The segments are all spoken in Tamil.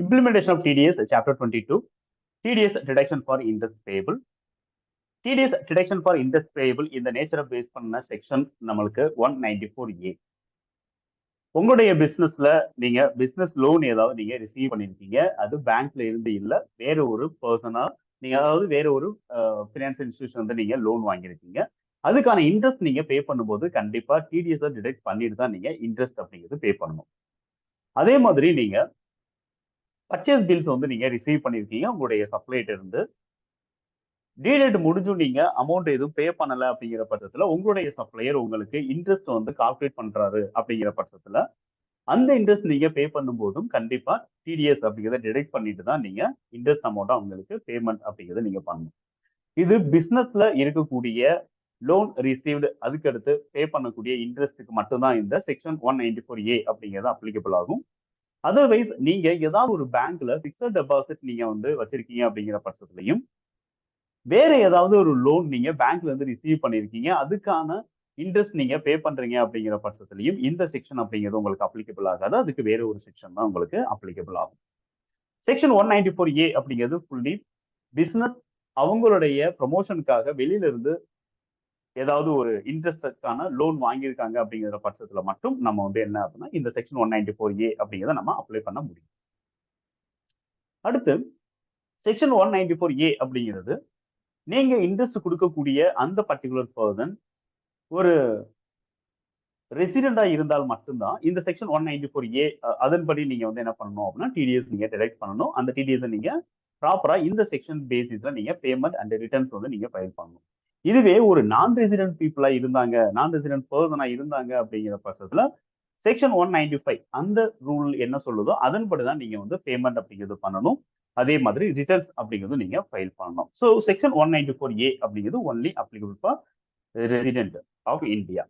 Implementation of TDS, Chapter 22, TDS deduction for interest payable. TDS deduction for interest payable in the nature of based பண்ண செக்ஷன் நம்மளுக்கு 194A. உங்களுடைய பிசினஸ்ல நீங்க பிசினஸ் லோன் ஏதாவது நீங்க ரிசீவ் பண்ணிருக்கீங்க, அது பேங்க்ல இருந்து இல்ல வேற ஒரு பர்சனா நீங்க அதாவது வேற ஒரு பினான்சியல் இன்ஸ்டிடியூஷன் வந்து நீங்க லோன் வாங்கியிருக்கீங்க. அதுக்கான இன்ட்ரெஸ்ட் நீங்க பே பண்ணும்போது கண்டிப்பா டிடிஎஸ் டிடெக்ட் பண்ணிட்டு தான் நீங்க இன்ட்ரெஸ்ட் அப்படிங்கிறது பே பண்ணணும். அதே மாதிரி நீங்க பர்ச்சேஸ் பில்ஸ் வந்து நீங்க ரிசீவ் பண்ணிருக்கீங்க உங்களுடைய சப்ளைட்ட இருந்து. டீடேட் முடிஞ்சும் நீங்க அமௌண்ட் எதுவும் பே பண்ணல அப்படிங்கிற பட்சத்துல உங்களுடைய சப்ளையர் உங்களுக்கு இன்ட்ரெஸ்ட் வந்து கால்குலேட் பண்றாரு அப்படிங்கிற பட்சத்துல அந்த இன்ட்ரெஸ்ட் நீங்க பே பண்ணும்போதும் கண்டிப்பா டிடிஎஸ் அப்படிங்கிறத டிடெக்ட் பண்ணிட்டு தான் நீங்க இன்ட்ரெஸ்ட் அமௌண்ட் அவங்களுக்கு பேமெண்ட் அப்படிங்கிறத நீங்க பண்ணணும். இது பிசினஸ்ல இருக்கக்கூடிய லோன் ரிசீவ்டு அதுக்கு அடுத்து பே பண்ணக்கூடிய இன்ட்ரெஸ்ட்டுக்கு மட்டும்தான் இந்த செக்ஷன் 194A அப்படிங்கிறது அப்ளிகபிள் ஆகும். அதர்வைஸ் நீங்க ஏதாவது ஒரு பேங்க்ல பிக்சட் டெபாசிட் நீங்க வந்து வச்சிருக்கீங்க அப்படிங்கிற பட்சத்துலையும் வேற ஏதாவது ஒரு லோன் நீங்க பேங்க்ல இருந்து ரிசீவ் பண்ணிருக்கீங்க அதுக்கான இன்ட்ரெஸ்ட் நீங்க பே பண்றீங்க அப்படிங்கிற பட்சத்திலையும் இந்த செக்ஷன் அப்படிங்கிறது உங்களுக்கு அப்ளிகபிள் ஆகாது. அதுக்கு வேற ஒரு செக்ஷன் தான் உங்களுக்கு அப்ளிகபிள் ஆகும். செக்ஷன் 194A அப்படிங்கிறது ஃபுல்லி பிசினஸ் அவங்களுடைய ப்ரொமோஷனுக்காக வெளியில இருந்து ஏதாவது ஒரு இன்ட்ரெஸ்டுக்கான லோன் வாங்கியிருக்காங்க அப்படிங்கிற பட்சத்துல மட்டும் நம்ம வந்து என்ன அப்படின்னா இந்த செக்ஷன் 194A அப்படிங்கிறத நம்ம அப்ளை பண்ண முடியும். அடுத்து செக்ஷன் 194A அப்படிங்கிறது நீங்க இன்ட்ரெஸ்ட் கொடுக்கக்கூடிய அந்த பர்டிகுலர் பர்சன் ஒரு ரெசிடென்டா இருந்தால் மட்டும்தான் இந்த செக்ஷன் 194A அதன்படி நீங்க வந்து என்ன பண்ணணும் அப்படின்னா டிடிஎஸ் நீங்க டிடெக்ட் பண்ணணும். அந்த டிடிஎஸ் நீங்க ப்ராப்பரா இந்த செக்ஷன் பேசிஸ்ல நீங்க பேமெண்ட் அண்ட் ரிட்டர்ன்ஸ் வந்து நீங்க ஃபைல் பண்ணணும். இதுவே ஒரு நான் ரெசிடென்ட் பீப்புளா இருந்தாங்க, நான் ரெசிடென்ட் பர்சனா இருந்தாங்க அப்படிங்கிற பட்சத்துல செக்ஷன் 195 அந்த ரூல் என்ன சொல்லுதோ அதன்படி தான் நீங்க வந்து பேமெண்ட் அப்படிங்கிறது பண்ணணும். அதே மாதிரி ரிட்டர்ன்ஸ் அப்படிங்கிறது நீங்க ஃபைல் பண்ணணும். ஸோ செக்ஷன் 194A அப்படிங்கிறது only applicable for resident of India.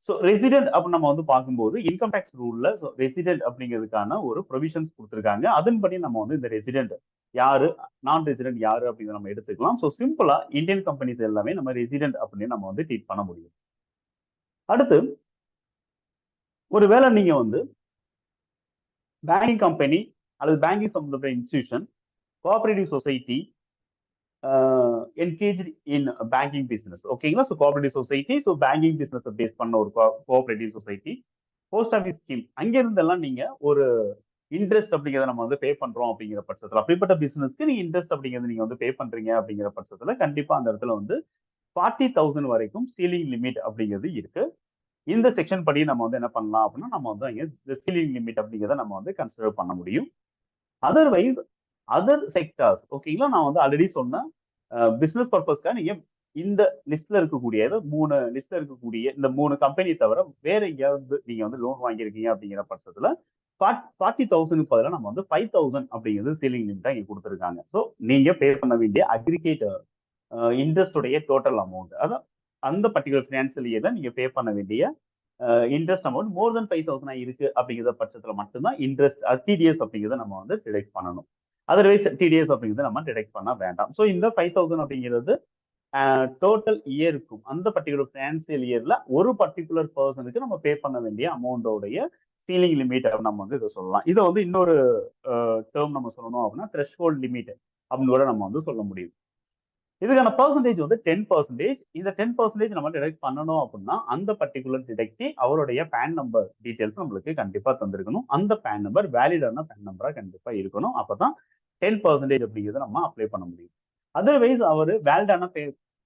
So resident அப்படின்னு நம்ம வந்து பார்க்கும்போது இன்கம் டேக்ஸ் ரூல்ல ரெசிடென்ட் அப்படிங்கிறதுக்கான ஒரு ப்ரொவிஷன்ஸ் கொடுத்துருக்காங்க. அதன்படி நம்ம வந்து இந்த ரெசிடென்ட் யாரு, நான் ரெசிடென்ட் யாரு அப்படிங்கிறத நம்ம எடுத்துக்கலாம். ஸோ சிம்பிளா இந்தியன் கம்பெனிஸ் எல்லாமே நம்ம ரெசிடென்ட் அப்படின்னு நம்ம வந்து ட்ரீட் பண்ண முடியும். அடுத்து ஒருவேளை நீங்க வந்து பேங்கிங் கம்பெனி அல்லது பேங்கிங் சம்பந்தப்பட்ட institution, cooperative society engage in banking business ஓகேங்களா. So cooperative society, so banking business based பண்ண ஒரு cooperative society, post office scheme அங்க இருந்தெல்லாம் நீங்க ஒரு இன்ட்ரெஸ்ட் அப்படிங்கிறத நம்ம வந்து பே பண்றோம் அப்படிங்கிற பட்சத்துல அப்படிப்பட்ட பிசினஸ்க்கு நீங்க இன்ட்ரெஸ்ட் அப்படிங்கிறது நீங்க வந்து பே பண்றீங்க அப்படிங்கிற பட்சத்துல கண்டிப்பா அந்த இடத்துல வந்து 40,000 வரைக்கும் சீலிங் லிமிட் அப்படிங்கிறது இருக்கு. இந்த செக்ஷன் படி நம்ம வந்து என்ன பண்ணலாம் அப்படின்னா நம்ம வந்து அங்க சீலிங் லிமிட் அப்படிங்கிறத நம்ம வந்து கன்சிடர் பண்ண முடியும். அதர்வைஸ் அதர் செக்டார்ஸ் ஓகேங்களா, நான் வந்து ஆல்ரெடி சொன்னேன் பிசினஸ் பர்பஸ்க்காக நீங்க இந்த லிஸ்ட்ல இருக்கக்கூடிய இந்த 3 கம்பெனி தவிர வேற எங்கேயாவது நீங்க வந்து லோன் வாங்கியிருக்கீங்க அப்படிங்கிற பட்சத்துல 40,000 பதிலாக நம்ம வந்து 5,000 அப்படிங்கிறது சீலிங் லிமிட்டா இங்க கொடுத்துருக்காங்க. ஸோ நீங்க பே பண்ண வேண்டிய அக்ரிகேட் இன்ட்ரெஸ்டுடைய டோட்டல் அமௌண்ட் அதான் அந்த பர்டிகுலர் பினான்சியல் இயர்ல நீங்க பே பண்ண வேண்டிய இன்ட்ரெஸ்ட் அமௌண்ட் மோர் தென் 5,000 இருக்கு அப்படிங்கிற பட்சத்துல மட்டும்தான் இன்ட்ரெஸ்ட் டிடிஎஸ் அப்படிங்கிறத நம்ம வந்து டிடெக்ட் பண்ணணும். அதர்வைஸ் டிடிஎஸ் அப்படிங்கிறத நம்ம டிடெக்ட் பண்ண வேண்டாம். ஸோ இந்த 5,000 அப்படிங்கிறது டோட்டல் இயருக்கும் அந்த பர்டிகுலர் பினான்சியல் இயர்ல ஒரு பர்டிகுலர் பர்சனுக்கு நம்ம பே பண்ண வேண்டிய அமௌண்டோடைய சீலிங் லிமிட் நம்ம வந்து இதை சொல்லலாம். இதை வந்து இன்னொரு டேர்ம் நம்ம சொல்லணும் அப்படின்னா த்ரெஷ்ஹோல்ட் லிமிட் அப்படின்னு கூட நம்ம வந்து சொல்ல முடியும். இதுக்கான பர்சன்டேஜ் வந்து 10%. இந்த 10% நம்ம டிடெக்ட் பண்ணணும் அப்படின்னா அந்த பர்டிகுலர் டிடெக்டிவ் அவருடைய பேன் நம்பர் டீடைல்ஸ் நம்மளுக்கு கண்டிப்பா தந்திருக்கணும். அந்த பேன் நம்பர் வேலிடான பேன் நம்பரா கண்டிப்பா இருக்கணும். அப்பதான் 10% அப்படிங்கிறத நம்ம அப்ளை பண்ண முடியும். அதர்வைஸ் அவர் வேலிடான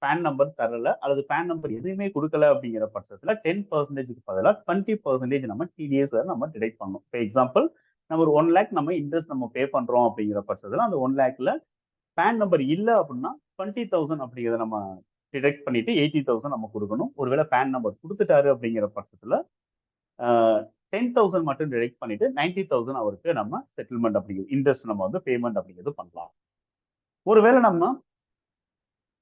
பேன் நம்பர் தரல அல்லது பேன் நம்பர் எதுவுமே கொடுக்கல அப்படிங்கிற பட்சத்துல 10%க்கு பதிலாக 20% நம்ம டிடிஎஸ் நம்ம டிடெக்ட் பண்ணணும். ஃபார் எக்ஸாம்பிள் நம்ம ஒரு 1 lakh நம்ம இன்ட்ரெஸ்ட் நம்ம பே பண்றோம் அப்படிங்கிற பட்சத்துல அந்த 1 lakhல பேன் நம்பர் இல்ல அப்படின்னா 20,000 அப்படிங்கிறத நம்ம டிடெக்ட் பண்ணிட்டு 80,000 நம்ம கொடுக்கணும். ஒருவேளை பேன் நம்பர் கொடுத்துட்டாரு அப்படிங்கிற பட்சத்துல 10,000 மட்டும் டிடெக்ட் பண்ணிட்டு 90,000 அவருக்கு நம்ம செட்டில்மெண்ட் அப்படிங்கிறது இன்ட்ரெஸ்ட் நம்ம வந்து பேமெண்ட் அப்படிங்கிறது பண்ணலாம். ஒருவேளை நம்ம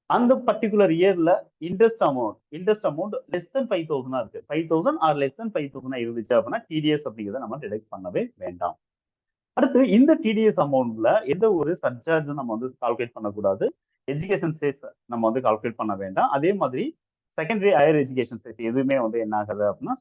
அந்த பர்டிகுலர் இயர்ல இன்ட்ரெஸ்ட் அமௌண்ட் லெஸ் தென் 5,000 இருக்கு, 5,000 ஆர் லெஸ் தென் 5,000 இருந்துச்சு அப்படின்னா டிடிஎஸ் அப்படிங்கிறத நம்ம டிடெக்ட் பண்ணவே வேண்டாம். அடுத்து இந்த டிடிஎஸ் அமௌண்ட்ல எந்த ஒரு சர்சார்ஜும் நம்ம வந்து கால்குலேட் பண்ணக்கூடாது. எஜுகேஷன் சேஸ் நம்ம வந்து கால்குலேட் பண்ண வேண்டாம். அதே மாதிரி செகண்டரி ஹையர் எஜுகேஷன் ஃபீஸ் எதுவுமே வந்து என்ன ஆகுது அப்படின்னா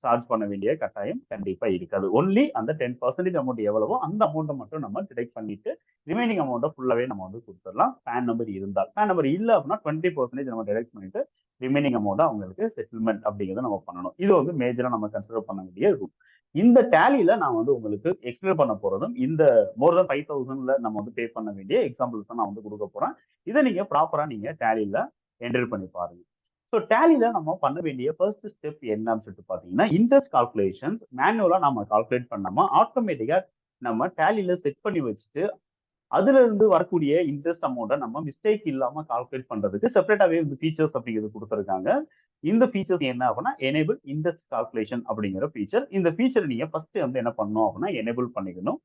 சார்ஜ் பண்ண வேண்டிய கட்டாயம் கண்டிப்பா இருக்காது. ஒன்லி அந்த 10% அமௌண்ட் எவ்வளவோ அந்த அமௌண்ட்டை மட்டும் நம்ம டிடெக்ட் பண்ணிட்டு ரிமைனிங் அமௌண்ட்டை ஃபுல்லாவே நம்ம வந்து கொடுத்துடலாம். பேன் நம்பர் இருந்தால். பேன் நம்பர் இல்லை அப்படின்னா 20% நம்ம டிடெக்ட் பண்ணிட்டு ரிமைனிங் அமௌண்ட் அவங்களுக்கு செட்டில்மெண்ட் அப்படிங்கிறத நம்ம பண்ணணும். இது வந்து மேஜரா நம்ம கன்சிடர் பண்ண வேண்டிய ரூல். இந்த டேலியில நான் வந்து உங்களுக்கு எக்ஸ்பிளைன் பண்ண போறதும் இந்த மோர் தென் 5000ல நம்ம வந்து பே பண்ண வேண்டிய எக்ஸாம்பிள்ஸ் நான் வந்து கொடுக்க போறேன். இதை நீங்க ப்ராப்பரா நீங்க டேலியில என்டர் பண்ணி பாருங்க. ஸோ டேலியில நம்ம பண்ண வேண்டிய ஃபர்ஸ்ட் ஸ்டெப் என்னன்னு சொல்லிட்டு பாத்தீங்கன்னா, இன்ட்ரெஸ்ட் கால்குலேஷன்ஸ் மேனுவலா நம்ம கால்குலேட் பண்ணாம ஆட்டோமேட்டிக்கா நம்ம டேலியில செட் பண்ணி வச்சுட்டு அதுல இருந்து வரக்கூடிய இன்ட்ரெஸ்ட் அமௌண்ட்டை நம்ம மிஸ்டேக் இல்லாம கால்குலேட் பண்றதுக்கு செப்பரேட்டாவே வந்து ஃபீச்சர்ஸ் அப்படிங்கிறது கொடுத்துருக்காங்க. இந்த ஃபீச்சர்ஸ் என்ன அப்படின்னா எனேபிள் இன்ட்ரெஸ்ட் கால்குலேஷன் அப்படிங்கிற ஃபீச்சர். இந்த ஃபீச்சர் நீங்க ஃபர்ஸ்ட் வந்து என்ன பண்ணணும் அப்படின்னா எனேபிள் பண்ணிக்கணும்.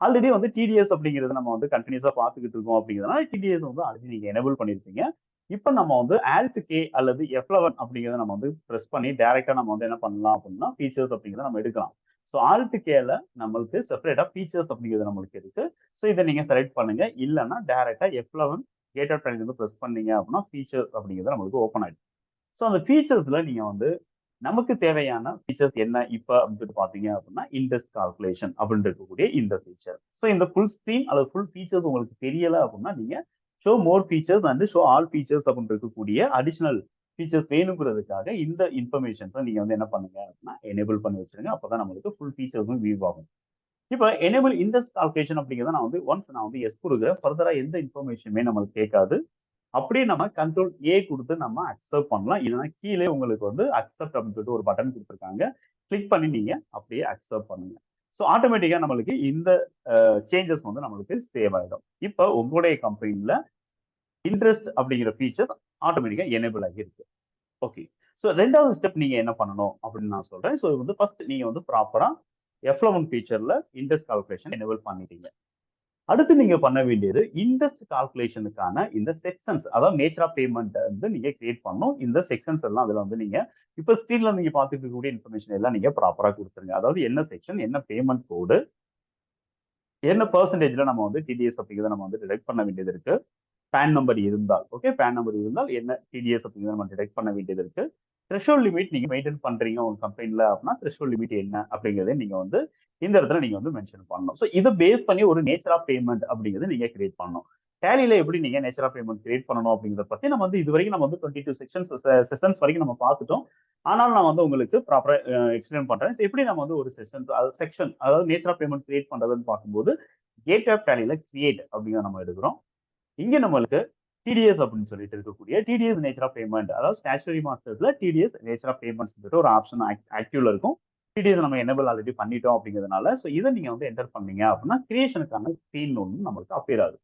ஆல்ரெடி வந்து டிடிஎஸ் அப்படிங்கிறது நம்ம வந்து கண்டினியூஸா பார்த்துக்கிட்டு இருக்கோம் அப்படிங்கிறதுனால டிடிஎஸ் வந்து ஆல்ரெடி நீங்க எனேபிள் பண்ணிருப்பீங்க. இப்போ நம்ம வந்து ஆல்ட் கே அல்லது F11 அப்படிங்கிறத நம்ம வந்து ப்ரெஸ் பண்ணி டைரக்டா நம்ம வந்து என்ன பண்ணலாம் அப்படின்னா ஃபீச்சர்ஸ் அப்படிங்கிறத நம்ம எடுக்கலாம். ஸோ ஆல்ட் கேல நம்மளுக்கு செப்பரேட்டா ஃபீச்சர்ஸ் அப்படிங்கிறது நம்மளுக்கு இருக்கு. ஸோ இதை நீங்க செலக்ட் பண்ணுங்க. இல்லைன்னா டைரக்டா F11 கேட்டட் ட்ரைனிங் வந்து ப்ரெஸ் பண்ணீங்க அப்படின்னா ஃபீச்சர்ஸ் அப்படிங்கிறது நம்மளுக்கு ஓப்பன் ஆயிடும். ஸோ அந்த ஃபீச்சர்ஸ்ல நீங்க வந்து நமக்கு தேவையான ஃபீச்சர்ஸ் என்ன இப்ப அப்படின்னு சொல்லிட்டு பாத்தீங்க அப்படின்னா இன்ட்ரெஸ்ட் கால்குலேஷன் அப்படின்னு இருக்கக்கூடிய இந்த ஃபீச்சர். ஸோ இந்த ஃபுல் ஸ்க்ரீன் அல்லது ஃபுல் ஃபீச்சர்ஸ் உங்களுக்கு தெரியல அப்படின்னா நீங்க show more features and show all features அப்படின்னு இருக்கக்கூடிய அடிஷனல் ஃபீச்சர்ஸ் வேணுங்கிறதுக்காக இந்த இன்ஃபர்மேஷன்ஸை நீங்க வந்து என்ன பண்ணுங்க அப்படின்னா எனேபிள் பண்ணி வச்சிருங்க. அப்பதான் நம்மளுக்கு ஃபுல் ஃபீச்சர்ஸும் வியூ ஆகும். இப்ப எனேபிள் இன்ட்ரெஸ்ட் கால்குலேஷன் அப்படிங்கிறத நான் வந்து ஒன்ஸ் நான் வந்து எஸ் கொடுக்குறேன். ஃபர்தரா எந்த இன்ஃபர்மேஷனுமே நம்மளுக்கு கேட்காது. அப்படியே நம்ம கண்ட்ரோல் ஏ கொடுத்து நம்ம அக்செப்ட் பண்ணலாம். இல்லைன்னா கீழே உங்களுக்கு வந்து அக்செப்ட் அப்படின்னு சொல்லிட்டு ஒரு பட்டன் கொடுத்துருக்காங்க. கிளிக் பண்ணி நீங்க அப்படியே அக்செப்ட் பண்ணுங்க. ஸோ ஆட்டோமேட்டிக்கா நம்மளுக்கு இந்த சேஞ்சஸ் வந்து நம்மளுக்கு சேவ் ஆயிடும். இப்போ உங்களுடைய கம்பெனில இன்ட்ரெஸ்ட் அப்படிங்கிற ஃபீச்சர் ஆட்டோமேட்டிக்கா எனேபிள் ஆகி இருக்கு. ஓகே. ஸோ ரெண்டாவது ஸ்டெப் நீங்க என்ன பண்ணணும் அப்படின்னு நான் சொல்றேன். ஸோ வந்து ஃபர்ஸ்ட் நீங்க வந்து ப்ராப்பரா F11 ஃபீச்சர்ல இன்ட்ரெஸ்ட் கால்குலேஷன் எனேபிள் பண்ணிட்டீங்க. அடுத்து நீங்க பண்ண வேண்டியது இன்ட்ரெஸ்ட் கால்குலேஷனுக்கான இந்த செக்ஷன்ஸ், அதாவது நேச்சர் ஆஃப் பேமெண்ட் வந்து நீங்க கிரியேட் பண்ணணும். இந்த செக்ஷன்ஸ் எல்லாம் அதுல வந்து நீங்க இப்ப ஸ்கிரீன்ல நீங்க பார்த்துட்டு இருக்கக்கூடிய இன்ஃபர்மேஷன் எல்லாம் நீங்க ப்ராப்பரா கொடுத்துருங்க. அதாவது என்ன செக்ஷன், என்ன பேமெண்ட் கோடு, என்ன பெர்சன்டேஜ்ல நம்ம வந்து டிடிஎஸ் அப்படிங்கிறத நம்ம வந்து டிடெக்ட் பண்ண வேண்டியது இருக்கு. பேன் நம்பர் இருந்தால் ஓகே, பேன் நம்பர் இருந்தால் என்ன டிடிஎஸ் அப்படிங்கிறத நம்ம டிடெக்ட் பண்ண வேண்டியது இருக்கு. த்ரெஷோல்ட் லிமிட் நீங்க மெயின்டைன் பண்றீங்க உங்க கம்பெனில அப்படின்னா த்ரெஷோல்ட் லிமிட் என்ன அப்படிங்கிறத நீங்க வந்து இந்த இடத்துல நீங்க வந்து மென்ஷன் பண்ணணும். ஸோ இதை பேஸ் பண்ணி ஒரு நேச்சர் ஆஃப் பேமெண்ட் அப்படிங்கிறது நீங்க கிரியேட் பண்ணணும். டேலியில எப்படி நீங்க நேச்சர் ஆஃப் பேமெண்ட் கிரியேட் பண்ணணும் அப்படிங்கிறத பத்தி நம்ம வந்து இது வரைக்கும் நம்ம வந்து 22 செஷன்ஸ் வரைக்கும் நம்ம பார்த்துட்டோம். ஆனால் நான் வந்து உங்களுக்கு ப்ராப்பரா எக்ஸ்பிளைன் பண்றேன். எப்படி நம்ம வந்து ஒரு செக்ஷன் அதாவது நேச்சர் ஆஃப் பேமெண்ட் கிரியேட் பண்றதுன்னு பார்க்கும்போது கேட் ஆஃப் டேலியில கிரியேட் அப்படிங்கிறத நம்ம எடுக்கிறோம். இங்க நம்மளுக்கு டிடிஎஸ் அப்படின்னு சொல்லிட்டு இருக்கக்கூடிய டிடிஎஸ் நேச்சர் ஆஃப் பேமெண்ட், அதாவது ஸ்டாச்சுரி மாஸ்டர்ஸ்ல டிடிஎஸ் நேச்சர் ஆஃப் பேமெண்ட் ஒரு ஆப்ஷன் ஆக்டிவ்ல இருக்கும். டிடிஎஸ் நம்ம எனேபிள் ஆல்ரெடி பண்ணிட்டோம் அப்படிங்கிறதுனால ஸோ இதை நீங்க வந்து என்டர் பண்ணீங்க அப்படின்னா கிரியேஷனுக்கான ஸ்கிரீன் ஒன்று நம்மளுக்கு அப்பியர் ஆகுது.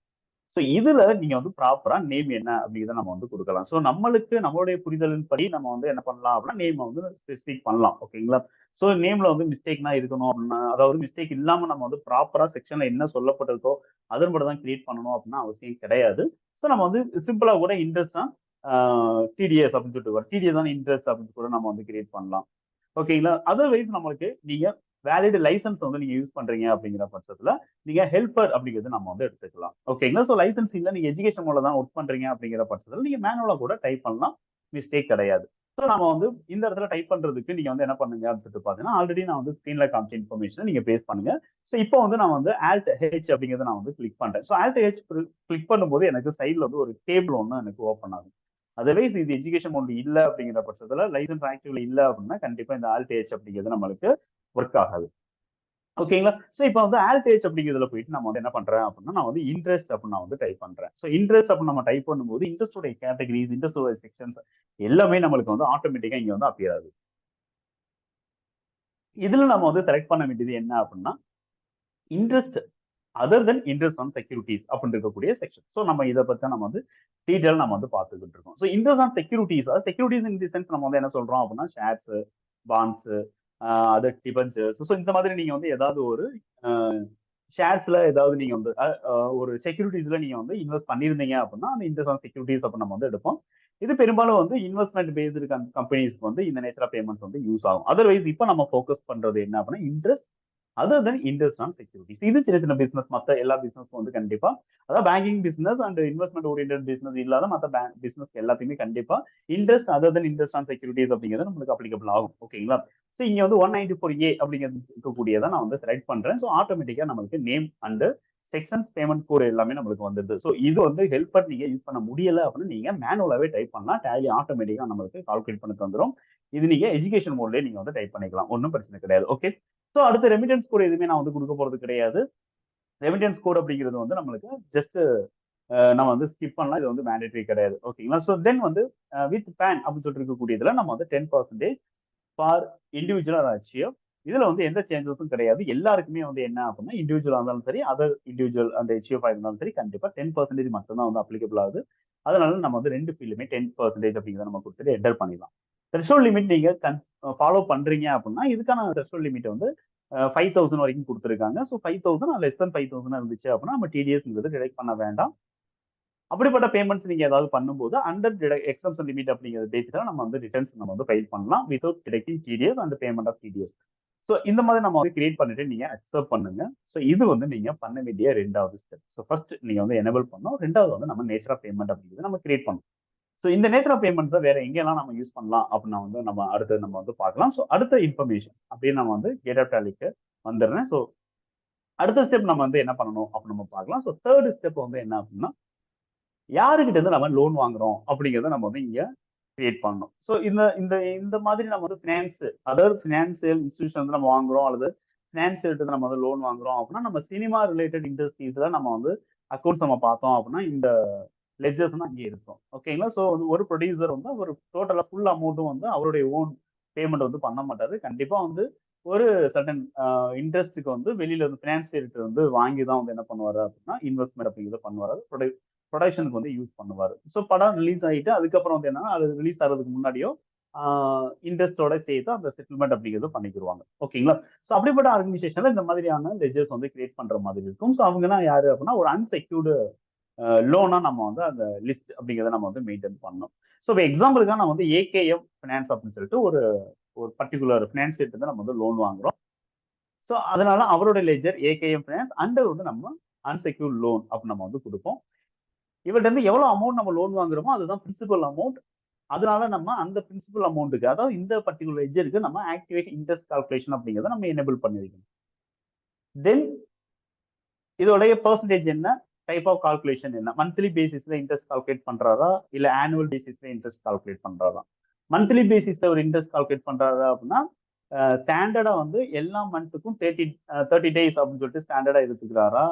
ஸோ இதுல நீங்க வந்து ப்ராப்பரா நேம் என்ன அப்படிங்கிறத நம்ம வந்து கொடுக்கலாம். ஸோ நம்மளுடைய புரிதலின் படி நம்ம வந்து என்ன பண்ணலாம் அப்படின்னா நேம் வந்து ஸ்பெசிஃபிக் பண்ணலாம். ஓகேங்களா? ஸோ நேம்ல வந்து மிஸ்டேக்னா இருக்கணும் அப்படின்னா, அதாவது மிஸ்டேக் இல்லாம நம்ம வந்து ப்ராப்பரா செக்ஷன்ல என்ன சொல்லப்பட்டிருக்கோ அதன் மட்டும் தான் கிரியேட் பண்ணணும் அப்படின்னா அவசியம் கிடையாது. ஸோ நம்ம வந்து சிம்பிளா கூட இன்ட்ரெஸ்ட் டிடிஎஸ் அப்படின்னு சொல்லிட்டு டிடிஎஸ் ஆன் இன்ட்ரெஸ்ட் அப்படின்னு கூட நம்ம வந்து கிரியேட் பண்ணலாம். ஓகேங்களா? அதர்வைஸ் நம்மளுக்கு நீங்க வேலிட் லைசன்ஸ் வந்து நீங்க யூஸ் பண்றீங்க அப்படிங்கிற பட்சத்துல நீங்க ஹெல்பர் அப்படிங்கிறது நம்ம வந்து எடுத்துக்கலாம். ஓகேங்களா? ஸோ லைசன்ஸ் இல்ல நீங்க எஜுகேஷன் மூலம் தான் ஒர்க் பண்றீங்க அப்படிங்கிற பட்சத்துல நீங்க மேனுவலா கூட டைப் பண்ணலாம். மிஸ்டேக் கிடையாது. ஸோ நம்ம வந்து இந்த இடத்துல டைப் பண்றதுக்கு நீங்க வந்து என்ன பண்ணுங்க அப்படின்னு சொல்லிட்டு பாத்தீங்கன்னா ஆல்ரெடி நான் வந்து ஸ்கிரீன்ல காமிச்ச இன்ஃபர்மேஷன் நீங்க பேஸ் பண்ணுங்க. ஸோ இப்போ வந்து நான் வந்து ஆல்ட் ஹெச் அப்படிங்கிறத நான் வந்து கிளிக் பண்றேன். ஸோ ஆல்ட் ஹெச் கிளிக் பண்ணும்போது எனக்கு சைட்ல வந்து ஒரு டேபிள் ஒன்று எனக்கு ஓப்பன் ஆகும். அதர்வைஸ் இது எஜுகேஷன் மோட்ல இல்ல அப்படிங்கிற பட்சத்துல லைசன்ஸ் ஆக்டிவ்ல இல்ல அப்படின்னா கண்டிப்பா இந்த ஆல்ட் ஹெச் அப்படிங்கிறது நம்மளுக்கு ஒர்க் ஆகாது. ஓகேங்களா? ஸோ இப்போ வந்து ஆல்டேஜ் அப்படிங்கிறதுல போயிட்டு நம்ம வந்து என்ன பண்றேன் அப்படின்னா நான் வந்து இன்ட்ரெஸ்ட் அப்படின்னு நான் வந்து டைப் பண்றேன். ஸோ இன்ட்ரெஸ்ட் அப்படின்னு நம்ம டைப் பண்ணும்போது இன்ட்ரெஸ்டோட கேட்டகரிஸ், இன்ட்ரெஸ்டோட செக்ஷன்ஸ் எல்லாமே நம்மளுக்கு வந்து ஆட்டோமேட்டிக்கா இங்க வந்து அப்பியர் ஆகுது. இதுல நம்ம வந்து செலக்ட் பண்ண வேண்டியது என்ன அப்படின்னா interest other than interest on securities அப்படின்னு இருக்கக்கூடிய செக்ஷன். ஸோ நம்ம இதை பத்தி நம்ம வந்து டீட்டெயில் நம்ம வந்து பார்த்துக்கிட்டு இருக்கோம். So interest on securities in the sense நம்ம வந்து என்ன சொல்றோம் அப்படின்னா ஷேர்ஸ், பாண்ட்ஸ், அது டிபென்ச்சர்ஸ். ஸோ இந்த மாதிரி நீங்க வந்து ஏதாவது ஒரு ஷேர்ஸ்ல ஏதாவது நீங்க வந்து ஒரு செக்யூரிட்டிஸ்ல நீங்க வந்து இன்வெஸ்ட் பண்ணியிருந்தீங்க அப்படின்னா அந்த இன்ட்ரெஸ்ட் ஆன் செக்யூரிட்டிஸ் அப்ப நம்ம வந்து எடுப்போம். இது பெரும்பாலும் வந்து இன்வெஸ்ட்மெண்ட் பேஸ்டு கம்பெனிஸ்க்கு வந்து இந்த நேச்சர் ஆஃப் பேமெண்ட்ஸ் வந்து யூஸ் ஆகும். அதர்வைஸ் இப்போ நம்ம ஃபோக்கஸ் பண்றது என்ன அப்படின்னா interest other than interest on securities. இது சின்ன சின்ன பிசினஸ், மற்ற எல்லா பிசினஸ்க்கும் வந்து கண்டிப்பா, அதாவது banking business and investment oriented business இல்லாத மற்ற பிசினஸ் எல்லாத்தையுமே கண்டிப்பா interest other than interest on securities அப்படிங்கிறது நம்மளுக்கு அப்ளிகபிள் ஆகும். ஓகேங்களா? ஸோ இங்க வந்து 194A அப்படிங்கிறது இருக்கக்கூடியதை நான் வந்து செலக்ட் பண்றேன். ஸோ ஆட்டோமேட்டிக்கா நம்மளுக்கு name and sections payment code எல்லாமே நம்மளுக்கு வந்துருது. ஸோ இது வந்து ஹெல்ப்பர் நீங்க யூஸ் பண்ண முடியல அப்படின்னு நீங்க மேனுவலாவே டைப் பண்ணலாம். டேலி ஆட்டோமேட்டிக்கா நம்மளுக்கு கால்குலேட் பண்ணி தந்துரும். இது நீங்க எஜுகேஷன் மோட்லயே நீங்க வந்து டைப் பண்ணிக்கலாம். ஒன்றும் பிரச்சனை கிடையாது. ஓகே. ஸோ அடுத்து ரெமிட்டன்ஸ் கோட் எதுவுமே நான் வந்து கொடுக்க போறது கிடையாது. ரெமிட்டன்ஸ் கோட் அப்படிங்கிறது வந்து நம்மளுக்கு ஜஸ்ட் நம்ம வந்து ஸ்கிப் பண்ணலாம். இது வந்து மேண்டேட்டரி கிடையாது. ஓகேங்களா? ஸோ தென் வந்து வித் பேன் அப்படின்னு சொல்லிட்டு இருக்கக்கூடியதுல நம்ம வந்து 10% ஃபார் இண்டிவிஜுவல் அச்சீவ். இதுல வந்து எந்த சேஞ்சஸும் கிடையாது. எல்லாருக்குமே வந்து என்ன அப்படின்னா இண்டிவிஜுவலா இருந்தாலும் சரி, அதர் இண்டிவிஜுவல் அந்த ஹெச்யூஎஃப் இருந்தாலும் சரி, கண்டிப்பா 10% மட்டும் தான் வந்து அப்ளிகபிள் ஆகுது. அதனால நம்ம வந்து ரெண்டு ஃபீல்டுமே 10% அப்படிங்கிறத நம்ம கொடுத்துட்டு என்டர் பண்ணிடலாம். த்ரெஷோல்ட் லிமிட் நீங்க ஃபாலோ பண்றீங்க அப்படின்னா இதுக்கான த்ரெஷோல்ட் லிமிட் வந்து 5000 வரைக்கும் கொடுத்துருக்காங்க. ஸோ 5000 லெஸ் தென் 5000 இருந்துச்சு அப்படின்னா நம்ம டிடிஎஸ்ங்கிறது டிடெக்ட் பண்ண வேண்டாம். அப்படிப்பட்ட பேமெண்ட்ஸ் நீங்க ஏதாவது பண்ணும்போது அண்டர் எக்ஸம்ஷன் லிமிட் அப்படிங்கிற பேசிஸ்ல நம்ம வந்து ரிட்டர்ன்ஸ் நம்ம வந்து ஃபைல் பண்ணலாம் without deducting TDS and payment of TDS. So இந்த மாதிரி நம்ம வந்து கிரியேட் பண்ணிட்டு நீங்க அக்செப்ட் பண்ணுங்க. ஸோ இது வந்து நீங்க பண்ண வேண்டிய ரெண்டாவது ஸ்டெப். ஸோ ஃபர்ஸ்ட் நீங்க வந்து எனேபிள் பண்ணோம். ரெண்டாவது வந்து நம்ம நேச்சர் ஆஃப் பேமெண்ட் அப்படிங்கிறது நம்ம கிரியேட் பண்ணணும். ஸோ இந்த நேச்சர் ஆஃப் பேமெண்ட்ஸை வேற எங்கெல்லாம் நம்ம யூஸ் பண்ணலாம் அப்படின்னு வந்து நம்ம அடுத்து நம்ம வந்து பார்க்கலாம். ஸோ அடுத்த இன்ஃபர்மேஷன் அப்படின்னு நம்ம வந்து கேட் ஆஃப் டேலிக்கு வந்துடுறேன். ஸோ அடுத்த ஸ்டெப் நம்ம வந்து என்ன பண்ணணும் அப்படின்னு நம்ம பார்க்கலாம். ஸோ தேர்ட் ஸ்டெப் வந்து என்ன அப்படின்னா யாருக்கிட்ட இருந்து நம்ம லோன் வாங்குறோம் அப்படிங்கிறத நம்ம வந்து இங்க கிரியேட் பண்ணணும். ஸோ இந்த இந்த இந்த மாதிரி நம்ம வந்து ஃபினான்ஸ் அதாவது ஃபினான்சியல் இன்ஸ்டிடியூஷன் வந்து நம்ம வாங்குறோம் அல்லது ஃபினான்சியல் நம்ம வந்து லோன் வாங்குறோம் அப்படின்னா நம்ம சினிமா ரிலேட்டட் இண்டஸ்ட்ரீஸ்ல நம்ம வந்து அக்கௌண்ட்ஸ் நம்ம பார்த்தோம் அப்படின்னா இந்த லெட்ஜர்ஸ் வந்து அங்கே இருக்கும். ஓகேங்களா? ஸோ ஒரு ப்ரொடியூசர் வந்து ஒரு டோட்டலா ஃபுல் அமௌண்ட்டும் வந்து அவருடைய ஓன் பேமெண்ட் வந்து பண்ண மாட்டாரு. கண்டிப்பா வந்து ஒரு சர்டன் இன்ட்ரெஸ்ட்டுக்கு வந்து வெளியில இருந்து ஃபினான்சியர் வந்து வாங்கி தான் வந்து என்ன பண்ணுவாரு அப்படின்னா இன்வெஸ்ட்மெண்ட் அப்படிங்கிறத பண்ணுவாரு. ப்ரொடக்ஷனுக்கு வந்து யூஸ் பண்ணுவாரு. ஸோ படம் ரிலீஸ் ஆகிட்டு அதுக்கப்புறம் வந்து என்னன்னா அது ரிலீஸ் ஆகிறதுக்கு முன்னாடியோ இன்ட்ரெஸ்டோட சேர்த்து அந்த செட்டில்மெண்ட் அப்படிங்கிறது பண்ணிக்கிடுவாங்க. ஓகேங்களா? ஸோ அப்படிப்பட்ட ஆர்கனைசேஷன்ல இந்த மாதிரியான லெஜர்ஸ் வந்து கிரியேட் பண்ற மாதிரி இருக்கும். ஸோ அவங்கன்னா யாரு அப்படின்னா ஒரு அன்செக்யூர்டு லோனா நம்ம வந்து அந்த லிஸ்ட் அப்படிங்கிறத நம்ம வந்து மெயின்டைன் பண்ணணும். ஸோ இப்போ எக்ஸாம்பிளுக்காக நான் வந்து ஏகேஎம் ஃபினான்ஸ் அப்படின்னு சொல்லிட்டு ஒரு ஒரு பர்டிகுலர் ஃபினான்சியர் வந்து நம்ம வந்து லோன் வாங்குறோம். ஸோ அதனால அவரோட லெஜர் ஏகேஎம் ஃபினான்ஸ் அண்டர் வந்து நம்ம அன்செக்யூர்ட் லோன் அப்படின்னு நம்ம வந்து கொடுப்போம். இவர்கிட்ட இருந்து எவ்வளவு அமௌண்ட் நம்ம லோன் வாங்குறோமோ அதுதான் பிரின்சிபல் அமௌண்ட். அதனால நம்ம அந்த பிரின்சிபல் அமௌண்ட்டுக்கு அதாவது இந்த பர்டிகுலர் லெட்ஜருக்கு நம்ம ஆக்டிவேட் இன்ட்ரெஸ்ட் கால்குலேஷன் அப்படிங்கிறத நம்ம எனேபிள் பண்ணி வைக்கணும். தென் இதோடைய பெர்சன்டேஜ் என்ன, டைப் ஆஃப் கால்குலேஷன் என்ன, மந்த்லி பேசிஸ்ல இன்ட்ரெஸ்ட் கால்குலேட் பண்றாரா இல்ல ஆனுவல் பேசிஸ்ல இன்ட்ரெஸ்ட் கால்குலேட் பண்றாரா. மந்த்லி பேசிஸ்ல ஒரு இன்ட்ரெஸ்ட் கால்குலேட் பண்றாரா அப்படின்னா ஸ்டாண்டர்டா வந்து எல்லா மந்த்துக்கும் 30 டேஸ் அப்படின்னு சொல்லிட்டு ஸ்டாண்டர்டா எடுத்துக்கிறாரா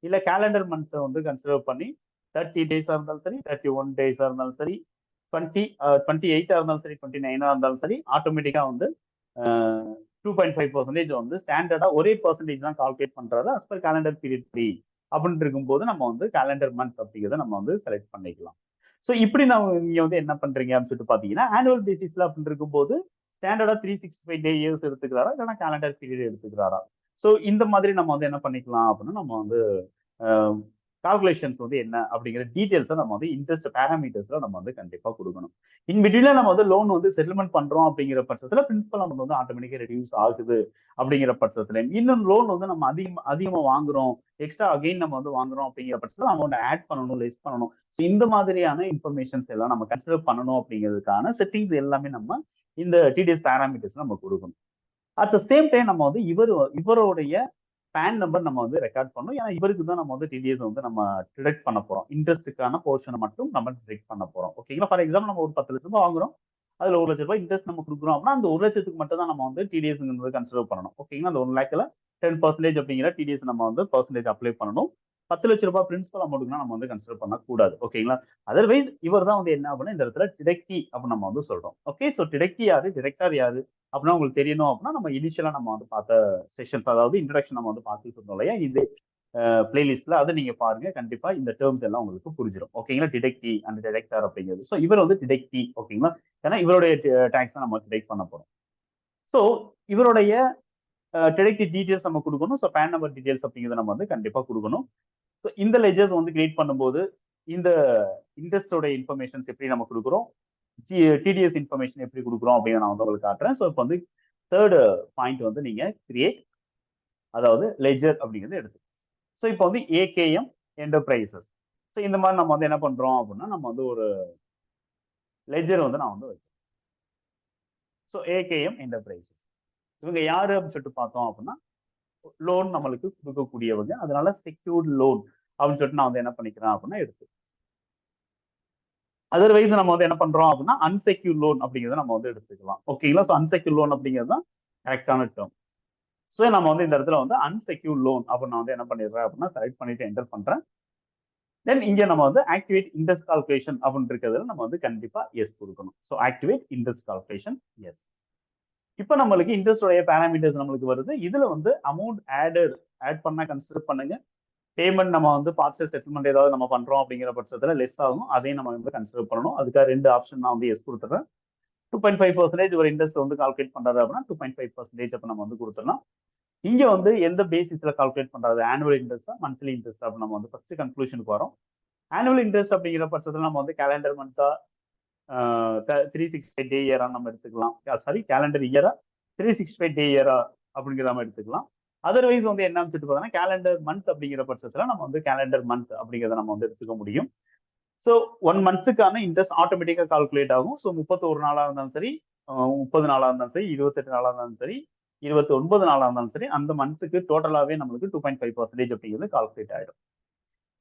இல்ல கேலண்டர் மந்த்தை வந்து கன்சிடர் பண்ணி 30 டேஸா இருந்தாலும் சரி 31 டேஸா இருந்தாலும் சரி 28 இருந்தாலும் சரி 29 இருந்தாலும் சரி ஆட்டோமேட்டிக்கா வந்து 2.5% வந்து ஸ்டாண்டர்டா ஒரே பெர்சன்டேஜ் தான் கால்குலேட் பண்றாரு அஸ் பர் கேலண்டர் பீரியட் 3 அப்படின்னு இருக்கும்போது நம்ம வந்து கேலண்டர் மந்த் அப்படிங்கிறத நம்ம வந்து செலக்ட் பண்ணிக்கலாம். ஸோ இப்படி நீங்க வந்து என்ன பண்றீங்க அப்படின்னு சொல்லிட்டு பாத்தீங்கன்னா ஆனுவல் பேசிஸ்ல அப்படின்னு இருக்கும்போது ஸ்டாண்டர்டா 365 டேஸ் எடுத்துக்கிறாரா இல்லைன்னா கேலண்டர் பீரியட் எடுத்துக்கிறாரா. ஸோ இந்த மாதிரி நம்ம வந்து என்ன பண்ணிக்கலாம் அப்படின்னா நம்ம வந்து கால்குலேஷன்ஸ் வந்து என்ன அப்படிங்கிற டீடைல்ஸை நம்ம வந்து இன்ட்ரெஸ்ட் பேராமீட்டர்ஸ்ல நம்ம வந்து கண்டிப்பா கொடுக்கணும். இன் பிட்வீன்ல நம்ம வந்து லோன் வந்து செட்டில்மெண்ட் பண்றோம் அப்படிங்கிற பட்சத்துல பிரின்சிபல் நம்ம வந்து ஆட்டோமேட்டிக்கா ரெடியூஸ் ஆகுது அப்படிங்கிற பட்சத்துல இன்னும் லோன் வந்து நம்ம அதிகமா வாங்குறோம் எக்ஸ்ட்ரா அகைன் நம்ம வந்து வாங்குறோம் அப்படிங்கிற பட்சத்துல அமௌண்ட் ஆட் பண்ணணும் லெஸ் பண்ணணும். ஸோ இந்த மாதிரியான இன்ஃபர்மேஷன்ஸ் எல்லாம் நம்ம கன்சிடர் பண்ணணும் அப்படிங்கிறதுக்கான செட்டிங்ஸ் எல்லாமே நம்ம இந்த டிடிஎஸ் பேராமீட்டர்ஸ் நம்ம கொடுக்கணும். அட் த சேம் டைம் நம்ம வந்து இவருடைய பேன் நம்பர் நம்ம வந்து ரெக்கார்ட் பண்ணணும். ஏன்னா இவருக்கு தான் நம்ம வந்து டிடிஎஸ் வந்து நம்ம டிடெக்ட் பண்ண போறோம். இன்ட்ரெஸ்ட்டுக்கான போர்ஷனை மட்டும் நம்ம டிடெக்ட் பண்ண போறோம். ஓகேங்களா? ஃபார் எக்ஸாம்பிள் நம்ம ஒரு 10 லட்சம் ரூபாய் வாங்குறோம். அதுல 1 லட்சம் ரூபாய் இன்ட்ரெஸ்ட் நம்ம கொடுக்குறோம் அப்படின்னா அந்த 1 லட்சத்துக்கு மட்டும் தான் நம்ம வந்து டிடிஎஸ் கன்சிடர் பண்ணணும். ஓகேங்களா? அந்த 1 லேக்ல 10% அப்படிங்கிற டிடிஎஸ் நம்ம வந்து பெர்சன்டேஜ் அப்ளை பண்ணணும். 10 லட்சம் ரூபாய் பிரின்சிபல் அமௌண்ட்னா நம்ம வந்து கன்சிடர் பண்ணக்கூடாது. ஓகேங்களா? அதர்வைஸ் இவர் தான் வந்து என்ன அப்படின்னா இந்த இடத்துல டிடெக்டி அப்படின்னு நம்ம வந்து சொல்றோம். ஓகே. ஸோ டிடெக்டி யாரு டிரெக்டர் யாரு அப்படின்னா உங்களுக்கு தெரியணும் அப்படின்னா நம்ம இனிஷியலா நம்ம வந்து பார்த்த செஷன்ஸ் அதாவது இன்ட்ரடக்ஷன் நம்ம வந்து பார்த்துட்டு இருந்தோம் இல்லையா இது பிளேலிஸ்ட்ல அதை நீங்க பாருங்க. கண்டிப்பா இந்த டேர்ம்ஸ் எல்லாம் உங்களுக்கு புரிஞ்சிடும். ஓகேங்களா? டிடெக்டி அண்ட் டிடெக்டர் அப்படிங்கிறது. ஸோ இவர் வந்து டிடெக்டி. ஓகேங்களா? ஏன்னா இவருடைய டேக்ஸ் நம்ம டிடெக்ட் பண்ண போறோம். ஸோ இவருடைய டிடெக்டி டீடைல்ஸ் நம்ம கொடுக்கணும். ஸோ பேன் நம்பர் டீடைல்ஸ் அப்படிங்கிறத நம்ம வந்து கண்டிப்பா கொடுக்கணும். ஸோ இந்த லெஜர்ஸ் வந்து கிரியேட் பண்ணும்போது இந்த இன்ட்ரெஸ்டோட இன்ஃபர்மேஷன்ஸ் எப்படி நம்ம கொடுக்குறோம் டிடிஎஸ் இன்ஃபர்மேஷன் எப்படி கொடுக்குறோம் அப்படின்னு நான் வந்து உங்களுக்கு காட்டுறேன். ஸோ இப்போ வந்து தேர்ட் பாயிண்ட் வந்து நீங்க கிரியேட் அதாவது லெஜர் அப்படிங்கிறது எடுத்து. ஸோ இப்போ வந்து ஏகேஎம் என்டர்பிரைசஸ். ஸோ இந்த மாதிரி நம்ம வந்து என்ன பண்றோம் அப்படின்னா நம்ம வந்து ஒரு லெஜர் வந்து நான் வந்து வைக்கிறேன். ஸோ ஏகேஎம் என்டர்பிரைசஸ் இவங்க யாரு அப்படின்னு சொல்லிட்டு பார்த்தோம் அப்படின்னா லோன் நம்மளுக்கு கொடுக்கக்கூடியவங்க. அதனால செக்யூர்ட் லோன் அப்படின்னு சொல்லிட்டு நான் வந்து என்ன பண்ணிக்கிறேன் அப்படின்னா எடுத்து. அதர்வைஸ் நம்ம வந்து என்ன பண்றோம் அப்படின்னா அன்செக்யூர் லோன் அப்படிங்கிறத நம்ம வந்து எடுத்துக்கலாம். ஓகேங்களா? ஸோ அன்செக்யூர் லோன் அப்படிங்கிறது தான் கரெக்டான டேர்ம். ஸோ நம்ம வந்து இந்த இடத்துல வந்து அன்செக்யூர் லோன் அப்படின்னு நான் வந்து என்ன பண்ணிடுறேன் அப்படின்னா செலக்ட் பண்ணிட்டு என்டர் பண்றேன். தென் இங்க நம்ம வந்து ஆக்டிவேட் இன்ட்ரெஸ்ட் கால்குலேஷன் அப்படின்னு இருக்கிறதுல நம்ம வந்து கண்டிப்பா எஸ் கொடுக்கணும். So activate interest calculation yes. இப்போ நம்மளுக்கு இன்ட்ரெஸ்டோடைய பேராமீட்டர்ஸ் நம்மளுக்கு வருது. இதுல வந்து அமௌண்ட் ஆட் பண்ணா கன்சிடர் பண்ணுங்க. பேமெண்ட் நம்ம வந்து பார்சல் செட்டில்மெண்ட் ஏதாவது நம்ம பண்றோம் அப்படிங்கிற பட்சத்துல லெஸ் ஆகும். அதையும் நம்ம வந்து கன்சிடர் பண்ணணும். அதுக்காக 2 ஆப்ஷன் நான் வந்து எஸ் கொடுத்துறேன். 2.5% ஒரு இன்ட்ரெஸ்ட் வந்து கால்குலேட் பண்றாரு அப்படின்னா 2.5% அப்ப நம்ம வந்து கொடுத்துடலாம். இங்க வந்து எந்த பேசிஸ்ல கால்குலேட் பண்றது, ஆனுவல் இன்ட்ரெஸ்டா மந்த்லி இன்ட்ரெஸ்ட் அப்படின்னு நம்ம வந்து ஃபர்ஸ்ட் கன்க்ளூஷனுக்கு வரோம். ஆனுவல் இன்ட்ரெஸ்ட் அப்படிங்கிற பட்சத்துல நம்ம வந்து கேலண்டர் மந்த்தா 365 டே இயரா நம்ம எடுத்துக்கலாம். சாரி கேலண்டர் இயரா 365 டே இயரா அப்படிங்கிற நம்ம எடுத்துக்கலாம். அதர்வைஸ் வந்து என்னன்னு சொல்லிட்டு பார்த்தோம்னா கேலண்டர் மந்த் அப்படிங்கிற பட்சத்துல நம்ம வந்து கேலண்டர் மந்த் அப்படிங்கிறத நம்ம வந்து எடுத்துக்க முடியும். ஸோ 1 மந்த்துக்கான இன்ட்ரெஸ்ட் ஆட்டோமேட்டிக்கா கால்குலேட் ஆகும். ஸோ 31 நாளா இருந்தாலும் சரி, 30 நாளா இருந்தாலும் சரி, 28 நாளா இருந்தாலும் சரி, 29 நாளா இருந்தாலும் சரி, அந்த மந்த்துக்கு டோட்டலாவே நம்மளுக்கு 2.5% அப்படிங்கிறது கால்குலேட் ஆயிடும்.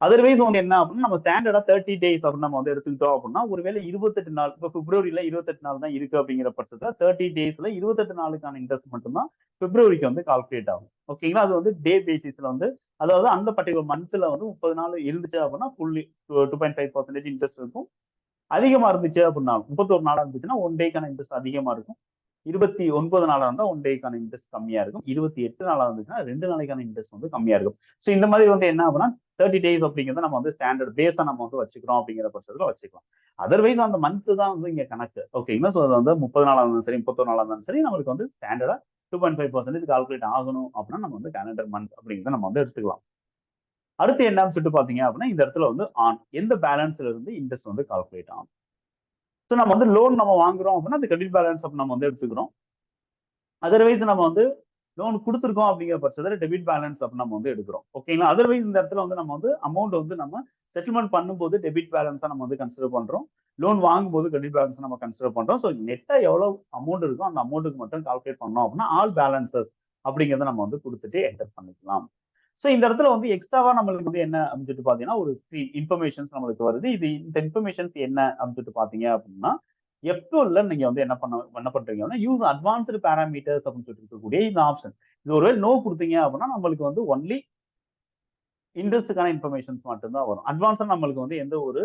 அதர்வைஸ் வந்து என்ன அப்படின்னா நம்ம ஸ்டாண்டர்டா 30 டேஸ் அப்படின்னு நம்ம வந்து எடுத்துக்கிட்டோம் அப்படின்னா ஒருவேளை 28 நாள் இப்போ பிப்ரவரியில 28 நாள் தான் இருக்கு அப்படிங்கிற பட்சத்துல 30 டேஸ்ல 28 நாளுக்கான இன்ட்ரெஸ்ட் மட்டும்தான் பிப்ரவரிக்கு வந்து கால்குலேட் ஆகும். ஓகேங்களா? அது வந்து டே பேசிஸ்ல வந்து அதாவது அந்த பர்டிகுலர் மந்த்ல வந்து 30 நாள் இருந்துச்சு அப்படின்னா ஃபுல்லி 2.5% இன்ட்ரெஸ்ட் இருக்கும். அதிகமா இருந்துச்சு அப்படின்னா 31 நாளா இருந்துச்சுன்னா 1 டேக்கான இன்ட்ரெஸ்ட் அதிகமா இருக்கும். 29 நாளா இருந்தா 1 டேக்கான இன்ட்ரெஸ்ட் கம்மியா இருக்கும். 28 நாளா இருந்துச்சுன்னா 2 நாளைக்கான இன்ட்ரெஸ்ட் வந்து கம்மியா இருக்கும். ஸோ இந்த மாதிரி வந்து என்ன ஆகும்னா 30 டேஸ் அப்படிங்கிறத நம்ம வந்து ஸ்டாண்டர்ட் பேஸா நம்ம வந்து வச்சுக்கிறோம் அப்படிங்கிற பட்சத்துல வச்சுக்கலாம். அதர்வைஸ் அந்த மந்த் தான் வந்து இங்க கணக்கு. ஓகேங்களா? ஸோ அது வந்து 30 நாளா இருந்தாலும் சரி, 31 நாளா இருந்தாலும் சரி, நம்மளுக்கு வந்து ஸ்டாண்டர்டா 2.5% கால்குலேட் ஆகணும் அப்படின்னா நம்ம வந்து கேலண்டர் மந்த் அப்படிங்கிறத நம்ம வந்து எடுத்துக்கலாம். அடுத்து என்னன்னு சொல்லிட்டு பாத்தீங்க அப்படின்னா இந்த இடத்துல வந்து ஆன் எந்த பேலன்ஸ்ல இருந்து இன்ட்ரெஸ்ட் வந்து கால்குலேட் ஆகும். ஸோ நம்ம வந்து லோன் நம்ம வாங்குறோம் அப்படின்னா அந்த கிரெடிட் பேலன்ஸ் அப்ப நம்ம வந்து எடுத்துக்கிறோம். அதர்வைஸ் நம்ம வந்து லோன் கொடுத்துருக்கோம் அப்படிங்கிற பட்சத்துல டெபிட் பேலன்ஸ் அப்படின்னு நம்ம வந்து எடுக்கிறோம். ஓகேங்களா? அதர்வைஸ் இந்த இடத்துல வந்து நம்ம வந்து அமௌண்ட் வந்து நம்ம செட்டில்மெண்ட் பண்ணும்போது டெபிட் பேலன்ஸா நம்ம வந்து கன்சிடர் பண்றோம். லோன் வாங்கும்போது கிரெடிட் பேலன்ஸ் நம்ம கன்சிடர் பண்றோம். ஸோ நெட்டா எவ்வளவு அமௌண்ட் இருக்கோ அந்த அமௌண்ட்டுக்கு மட்டும் கால்குலேட் பண்ணோம் அப்படின்னா ஆல் பேலன்சஸ் அப்படிங்கிறத நம்ம வந்து கொடுத்துட்டு என்டர் பண்ணிக்கலாம். ஸோ இந்த இடத்துல வந்து எக்ஸ்ட்ராவா நம்மளுக்கு வந்து என்ன அப்படின்னு சொல்லிட்டு பாத்தீங்கன்னா ஒரு இன்ஃபர்மேஷன்ஸ் நம்மளுக்கு வருது. இது இந்த இன்ஃபர்மேஷன்ஸ் என்ன அப்படின்னு சொல்லிட்டு பாத்தீங்க அப்படின்னா F12ல நீங்க வந்து என்ன பண்றீங்கன்னா யூஸ் அட்வான்ஸ்டு பேராமீட்டர்ஸ் அப்படின்னு சொல்லிட்டு இருக்கக்கூடிய இந்த ஆப்ஷன். இது ஒருவேளை நோ கொடுத்தீங்க அப்படின்னா நம்மளுக்கு வந்து ஒன்லி இன்ட்ரெஸ்டுக்கான இன்ஃபர்மேஷன்ஸ் மட்டும் தான் வரும். அட்வான்ஸா நம்மளுக்கு வந்து எந்த ஒரு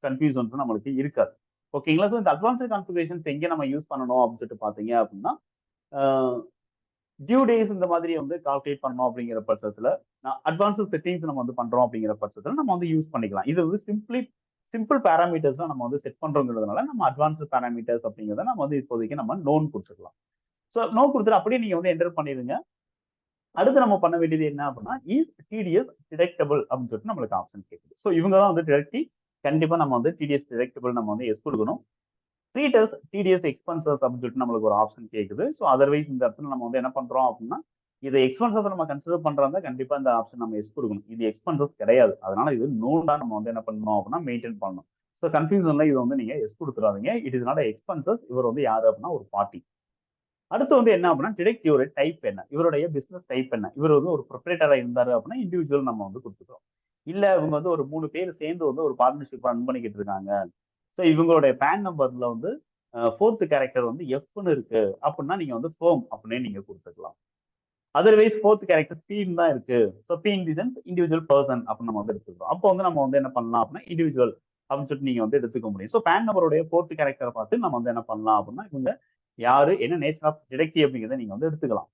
கன்ஃபியூஷன்ஸும் நம்மளுக்கு இருக்காது. ஓகேங்களா? ஸோ இந்த அட்வான்ஸ்டு கான்ஃபிகரேஷன்ஸ் எங்க நம்ம யூஸ் பண்ணணும் அப்படின்னு சொல்லிட்டு பாத்தீங்க அப்படின்னா டியூ டேஸ் இந்த மாதிரி வந்து கால்குலேட் பண்ணணும் அப்படிங்கிற பட்சத்துல அட்வான்ஸ் செட்டிங்ஸ் நம்ம வந்து பண்றோம் அப்படிங்கிற பட்சத்துல நம்ம வந்து யூஸ் பண்ணிக்கலாம். இது வந்து சிம்பிள் பேராமீட்டர்ஸ் நம்ம வந்து செட் பண்றோங்கிறதுனால நம்ம அட்வான்ஸ்டு பேராமீட்டர்ஸ் அப்படிங்கிறத நம்ம வந்து இப்போதைக்கு நம்ம நோன் கொடுத்துக்கலாம். ஸோ நோ கொடுத்துட்டு அப்படியே நீங்க வந்து என்டர் பண்ணிடுங்க. அடுத்து நம்ம பண்ண வேண்டியது என்ன அப்படின்னா இஸ் டிடிஎஸ் டிடெக்டபிள் அப்படின்னு சொல்லிட்டு நம்மளுக்கு ஆப்ஷன் கேட்குது. ஸோ இவங்க தான் வந்து டிரெக்டி கண்டிப்பா நம்ம வந்து டிடிஎஸ் டிடெக்டபிள் நம்ம வந்து எஸ் கொடுக்கணும். ட்ரீட்டஸ் டிடிஎஸ் எக்ஸ்பென்சஸ் அப்படின்னு சொல்லிட்டு நம்மளுக்கு ஒரு ஆப்ஷன் கேட்குது. ஸோ அதர்வைஸ் இந்த இடத்துல நம்ம வந்து என்ன பண்றோம் அப்படின்னா இதை எக்ஸ்பென்சஸ் நம்ம கன்சிடர் பண்றதா கண்டிப்பா இந்த ஆப்ஷன் நம்ம எஸ் கொடுக்கணும். இது எக்ஸ்பென்சஸ் கிடையாது. அதனால இது நோடா நம்ம வந்து என்ன பண்ணணும் அப்படின்னா மெயின்டைன் பண்ணணும். ஸோ கன்ஃபியூஷன்ல இது வந்து நீங்க எஸ் கொடுத்துறாதீங்க. It is not expenses. இவர் வந்து யாரு அப்படின்னா ஒரு பார்ட்டி. அடுத்து வந்து என்ன அப்படின்னா டிடெக்ட் இவருடைய டைப் என்ன, இவருடைய பிசினஸ் டைப் என்ன. இவர் வந்து ஒரு ப்ரொப்ரேட்டரா இருந்தாரு அப்படின்னா இண்டிவிஜுவல் நம்ம வந்து கொடுத்துக்கிறோம். இல்ல இவங்க வந்து ஒரு 3 பேர் சேர்ந்து வந்து ஒரு பார்ட்னர்ஷிப் ரன் பண்ணிக்கிட்டு இருக்காங்க. ஸோ இவங்களுடைய பேன் நம்பர்ல வந்து 4th கேரக்டர் வந்து எஃப்னு இருக்கு அப்படின்னா நீங்க வந்து ஃபோம் அப்படின்னு நீங்க கொடுத்துக்கலாம். அதர்வைஸ் 4th கேரக்டர் பீன் தான் இருக்கு. So be in the sense individual person அப்படின்னு நம்ம வந்து எடுத்துக்கிறோம். அப்போ வந்து நம்ம வந்து என்ன பண்ணலாம் அப்படின்னா இண்டிவிஜுவல் அப்படின்னு சொல்லிட்டு நீங்க வந்து எடுத்துக்க முடியும். ஸோ பேன் நம்பருடைய 4th கேரக்டரை பார்த்து நம்ம வந்து என்ன பண்ணலாம் அப்படின்னா இவங்க யாரு என்ன நேச்சர் ஆஃப் டிடெக்டிவ் அப்படிங்கிறத நீங்க வந்து எடுத்துக்கலாம்.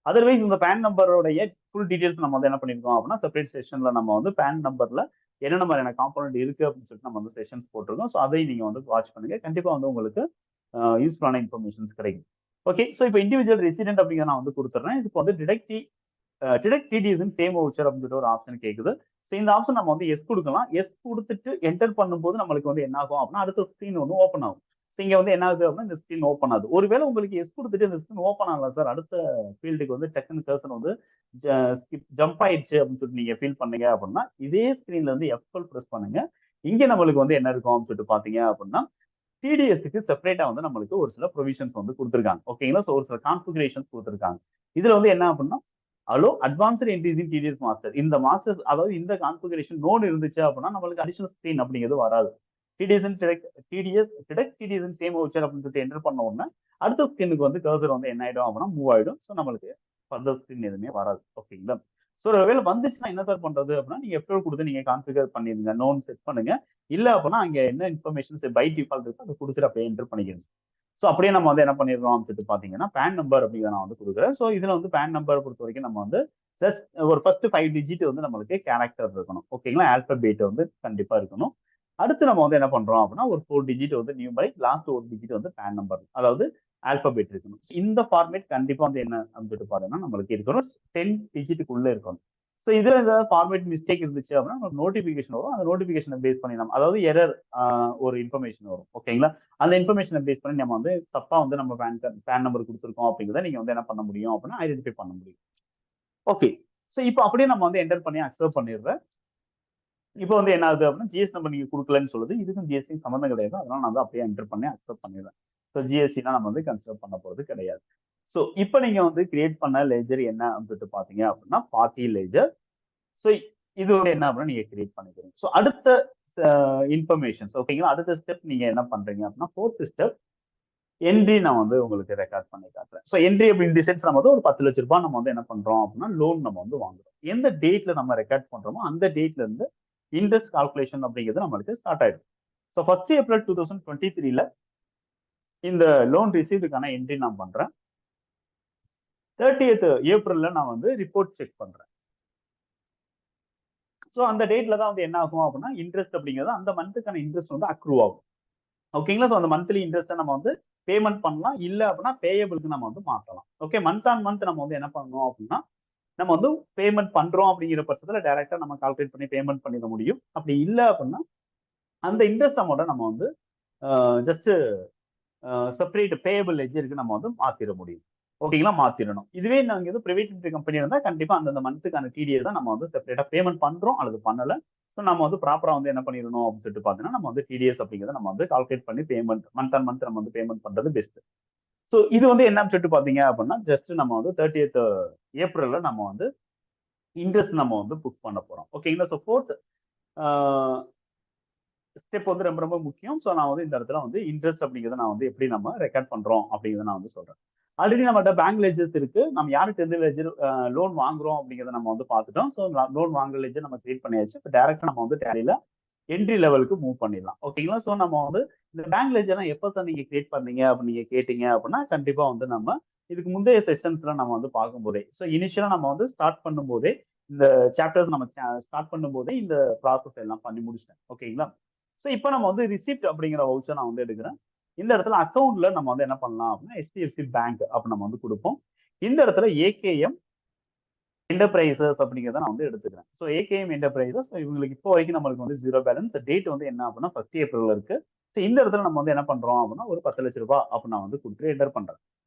அதர்வைஸ் இந்த பேன் நம்பருடைய ஃபுல் டீடைல்ஸ் நம்ம வந்து என்ன பண்ணிருக்கோம் அப்படின்னா செப்பரேட் செஷன்ல நம்ம வந்து பேன் நம்பர்ல என்னென்ன மாதிரியான காம்பனன்ட் இருக்கு அப்படின்னு சொல்லிட்டு நம்ம வந்து செஷன்ஸ் போட்டிருக்கோம். ஸோ அதையும் நீங்க வந்து வாட்ச் பண்ணுங்க. கண்டிப்பா வந்து உங்களுக்கு யூஸ்ஃபுல்லான இன்ஃபர்மேஷன்ஸ் கிடைக்கும். ஓகே. ஸோ இப்போ இண்டிவிஜுவல் ரெசிடென்ட் அப்படிங்கிற நான் வந்து கொடுத்துறேன். இப்போ வந்து டிடெக்ட் டிடிஎஸ் சேம் வவுச்சர் அப்படின்னு சொல்லிட்டு ஒரு ஆப்ஷன் கேட்குது. ஸோ இந்த ஆப்ஷன் நம்ம வந்து எஸ் கொடுக்கலாம். எஸ் கொடுத்துட்டு என்டர் பண்ணும்போது நம்மளுக்கு வந்து என்ன ஆகும் அப்படின்னா அடுத்த ஸ்க்ரீன் வந்து ஓப்பன் ஆகும். இங்க வந்து என்ன ஆகுது அப்படின்னா இந்த ஸ்கிரீன் ஓப்பன் ஆகுது. ஒருவேளை உங்களுக்கு எஸ் கொடுத்துட்டு இந்த ஸ்கிரீன் ஓப்பன் ஆகல சார், அடுத்த ஃபீல்டுக்கு வந்து டக்குன்னு கர்சர் வந்து ஜம்ப் ஆயிடுச்சு அப்படின்னு சொல்லிட்டு நீங்க ஃபீல் பண்ணீங்க அப்படின்னா, இதே ஸ்கிரீன்ல இருந்து F12 பிரஸ் பண்ணுங்க. இங்க நம்மளுக்கு வந்து என்ன இருக்கும் அப்படின்னு சொல்லிட்டு பாத்தீங்க அப்படின்னா, டிடிஎஸ்க்கு செப்பரேட்டா வந்து நம்மளுக்கு ஒரு சில ப்ரொவிஷன்ஸ் வந்து கொடுத்துருக்காங்க. ஓகேங்களா? ஸோ ஒரு சில கான்ஃபிகரேஷன்ஸ் கொடுத்துருக்காங்க. இதுல வந்து என்ன அப்படின்னா, allow advanced entries in TDS master. இந்த மாஸ்டர் அதாவது இந்த கான்ஃபிகரேஷன் நோடு இருந்துச்சு அப்படின்னா நம்மளுக்கு அடிஷனல் ஸ்கிரீன் அப்படிங்கிறது வராது. டிடிஎஸ் சேம் வவுச்சர் அப்படின்னு சொல்லிட்டு என்டர் பண்ண உடனே அடுத்த ஸ்கிரீனுக்கு வந்து கர்சர் வந்து என்ன ஆயிடும் அப்படின்னா மூவ் ஆயிடும். ஸோ நம்மளுக்கு ஃபர்தர் ஸ்கிரீன் எதுவுமே வராது. ஓகேங்களா? ஸோ ஒருவேளை வந்துச்சுன்னா என்ன சார் பண்றது அப்படின்னா, நீங்க F12 கொடுத்து நீங்க கான்ஃபிகர் பண்ணிருங்க. நோன் செட் பண்ணுங்க. இல்ல அப்படின்னா அங்க என்ன இன்ஃபர்மேஷன்ஸ் பை டிஃபால்ட் இருக்கோ அதை கொடுத்துட்டு அப்படியே என்டர் பண்ணிக்கிறேன். ஸோ அப்படியே நம்ம வந்து என்ன பண்ணிடுறோம் அப்படின்னு சொல்லிட்டு பாத்தீங்கன்னா, பேன் நம்பர் அப்படிங்கிறத நான் வந்து கொடுக்குறேன். ஸோ இதுல வந்து பேன் நம்பர் பொறுத்த வரைக்கும் நம்ம வந்து ஜஸ்ட் ஒரு ஃபர்ஸ்ட் 5 டிஜிட் வந்து நம்மளுக்கு கேரக்டர் இருக்கணும். ஓகேங்களா? ஆல்பபேட் வந்து கண்டிப்பா இருக்கணும். அடுத்து நம்ம வந்து என்ன பண்றோம் அப்படின்னா, ஒரு 4 டிஜிட் வந்து நியூமரிக், லாஸ்ட் ஒரு டிஜிட் வந்து பேன் நம்பர். அதாவது ஆல்பபேட் இருக்கணும். இந்த ஃபார்மேட் கண்டிப்பா வந்து என்ன அப்படின்னு சொல்லிட்டு பாத்தீங்கன்னா நம்மளுக்கு இருக்கணும். 10 டிஜிட்டுக்குள்ள இருக்கணும். ஸோ இதுல ஏதாவது ஃபார்மேட் மிஸ்டேக் இருந்துச்சு அப்படின்னா நமக்கு நோட்டிபிகேஷன் வரும். அந்த நோட்டிபிகேஷனை பேஸ் பண்ணி நம்ம அதாவது எரர் ஒரு இன்ஃபர்மேஷன் வரும். ஓகேங்களா? அந்த இன்ஃபர்மேஷனை பேஸ் பண்ணி நம்ம வந்து தப்பா வந்து நம்ம பேன் நம்பர் கொடுத்துருக்கோம் அப்படிங்கிறத நீங்க வந்து என்ன பண்ண முடியும் அப்படின்னா ஐடென்டிஃபை பண்ண முடியும். ஓகே. ஸோ இப்போ அப்படியே நம்ம வந்து என்டர் பண்ணி அக்செப்ட் பண்ணிடுறேன். இப்போ வந்து என்ன ஆகுது அப்படின்னா ஜிஎஸ் நம்பர் நீங்க கொடுக்கலன்னு சொல்லுது. இதுக்கும் ஜிஎஸ்டி சம்மந்தம் கிடையாது. அதனால நான் வந்து அப்படியே என்டர் பண்ணி அக்செப்ட் பண்ணிடுறேன். ஸோ ஜிஎஸ்டினா நம்ம வந்து கன்சிடர் பண்ண போறது கிடையாது. ஸோ இப்போ நீங்க வந்து கிரியேட் பண்ண லெஜர் என்ன அப்படின்னு சொல்லிட்டு பாத்தீங்க அப்படின்னா பார்ட்டி லெஜர். ஸோ இது வந்து என்ன அப்படின்னா நீங்க கிரியேட் பண்ணிக்கிறீங்க. ஸோ அடுத்த இன்ஃபர்மேஷன்ஸ் ஓகேங்களா? அடுத்த ஸ்டெப் நீங்க என்ன பண்றீங்க அப்படின்னா ஃபோர்த் ஸ்டெப் என்ட்ரி நான் வந்து உங்களுக்கு ரெக்கார்ட் பண்ணி காட்டுறேன். ஸோ என்ட்ரி அப்படி இந்த சென்ஸ் நம்ம வந்து ஒரு 10 லட்ச ரூபாய் நம்ம வந்து என்ன பண்றோம் அப்படின்னா லோன் நம்ம வந்து வாங்குறோம். எந்த டேட்ல நம்ம ரெக்கார்ட் பண்றோமோ அந்த டேட்ல இருந்து இன்ட்ரெஸ்ட் கால்குலேஷன் அப்படிங்கிறது நம்மளுக்கு ஸ்டார்ட் ஆயிடும். ஸோ 1 ஏப்ரல் 2023ல இந்த லோன் ரிசீவ்டுக்கான என்ட்ரி நான் பண்றேன். 30th ஏப்ரல்ல நான் வந்து ரிப்போர்ட் செக் பண்றேன். ஸோ அந்த டேட்ல தான் வந்து என்ன ஆகும் அப்படின்னா இன்ட்ரெஸ்ட் அப்படிங்கிறது அந்த மந்த்துக்கான இன்ட்ரெஸ்ட் வந்து அக்ரூவ் ஆகும். ஓகேங்களா? ஸோ அந்த மந்த்லி இன்ட்ரெஸ்ட்டை நம்ம வந்து பேமெண்ட் பண்ணலாம். இல்ல அப்படின்னா பேயபிளுக்கு நம்ம வந்து மாத்தலாம். ஓகே. மந்த் ஆன் மந்த் நம்ம வந்து என்ன பண்ணணும் அப்படின்னா, நம்ம வந்து பேமெண்ட் பண்றோம் அப்படிங்கிற பட்சத்துல டைரக்டா நம்ம கால்குலேட் பண்ணி பேமெண்ட் பண்ணிட முடியும். அப்படி இல்ல அப்படின்னா, அந்த இன்ட்ரெஸ்ட் அமௌண்ட்ட நம்ம வந்து ஜஸ்ட் செப்பரேட் பேயபிள் லெட்ஜருக்கு நம்ம வந்து மாத்திட முடியும். ஓகேங்களா? மாத்திரணும். இதுவே நாங்க எதுவும் பிரைவேட் லிமிடெட் கம்பெனி இருந்தா கண்டிப்பா அந்தந்த மந்த்துக்கான டிடிஎஸ் தான் நம்ம வந்து செப்பரேட்டா பேமெண்ட் பண்றோம் அல்லது பண்ணல. ஸோ நம்ம வந்து ப்ராப்பரா வந்து என்ன பண்ணிடணும் அப்படின்னு சொல்லிட்டு பார்த்தீங்கன்னா, நம்ம வந்து டிடிஎஸ் அப்படிங்கிறத நம்ம வந்து கால்குலேட் பண்ணி பேமெண்ட் மந்த் ஆன் மந்த் நம்ம வந்து பேமெண்ட் பண்றது பெஸ்ட். ஸோ இது வந்து என்னன்னு சொல்லிட்டு பார்த்தீங்க அப்படின்னா, ஜஸ்ட் நம்ம வந்து 30th ஏப்ரல்ல நம்ம வந்து இன்ட்ரெஸ்ட் நம்ம வந்து புக் பண்ண போறோம். ஓகேங்களா? ஸோ 4th ஸ்டெப் வந்து ரொம்ப ரொம்ப முக்கியம். ஸோ நான் வந்து இந்த இடத்துல வந்து இன்ட்ரெஸ்ட் அப்படிங்கிறத நான் வந்து எப்படி நம்ம ரெக்கார்ட் பண்றோம் அப்படிங்கிறத நான் வந்து சொல்றேன். ஆல்ரெடி நம்மகிட்ட பேங்க் லெட்ஜர்ஸ் இருக்கு. நம்ம யாருக்கு எந்த லெட்ஜர் லோன் வாங்குறோம் அப்படிங்கிறத நம்ம வந்து பார்த்துட்டோம். ஸோ லோன் வாங்குற லெட்ஜர் நம்ம கிரியேட் பண்ணியாச்சு. இப்போ டைரக்டா நம்ம வந்து டேலில என்ட்ரி லெவலுக்கு மூவ் பண்ணிடலாம். ஓகேங்களா? ஸோ நம்ம வந்து இந்த பேங்க் லெட்ஜர்லாம் எப்போ சார் நீங்க கிரியேட் பண்ணீங்க அப்படின்னு நீங்க கேட்டீங்க அப்படின்னா, கண்டிப்பா வந்து நம்ம இதுக்கு முந்தைய செஷன்ஸ்ல நம்ம வந்து பார்க்கும்போதே, ஸோ இனிஷியலா நம்ம வந்து ஸ்டார்ட் பண்ணும்போதே இந்த சாப்டர்ஸ் நம்ம ஸ்டார்ட் பண்ணும்போதே இந்த ப்ராசஸ் எல்லாம் பண்ணி முடிச்சிட்டேன். ஓகேங்களா? ஸோ இப்போ நம்ம வந்து ரிசிப்ட் அப்படிங்கிற வவுச்சர் நான் வந்து எடுக்கிறேன். இந்த இடத்துல அக்கவுண்ட்ல நம்ம வந்து என்ன பண்ணலாம் அப்படின்னா HDFC பேங்க் அப்படி நம்ம வந்து கொடுப்போம். இந்த இடத்துல ஏகேஎம் என்டர்பிரைசஸ் அப்படிங்கிறத நான் வந்து எடுத்துக்கிறேன். ஸோ ஏகேஎம் என்டர்பிரைசஸ் இவங்களுக்கு இப்போ வரைக்கும் நம்மளுக்கு வந்து 0 பேலன்ஸ். டேட் வந்து என்ன அப்படின்னா 1 ஏப்ரல் இருக்கு. ஸோ இந்த இடத்துல நம்ம வந்து என்ன பண்றோம் அப்படின்னா ஒரு 10 லட்ச ரூபாய் அப்படி நான் வந்து கொடுத்து என்டர் பண்றேன்.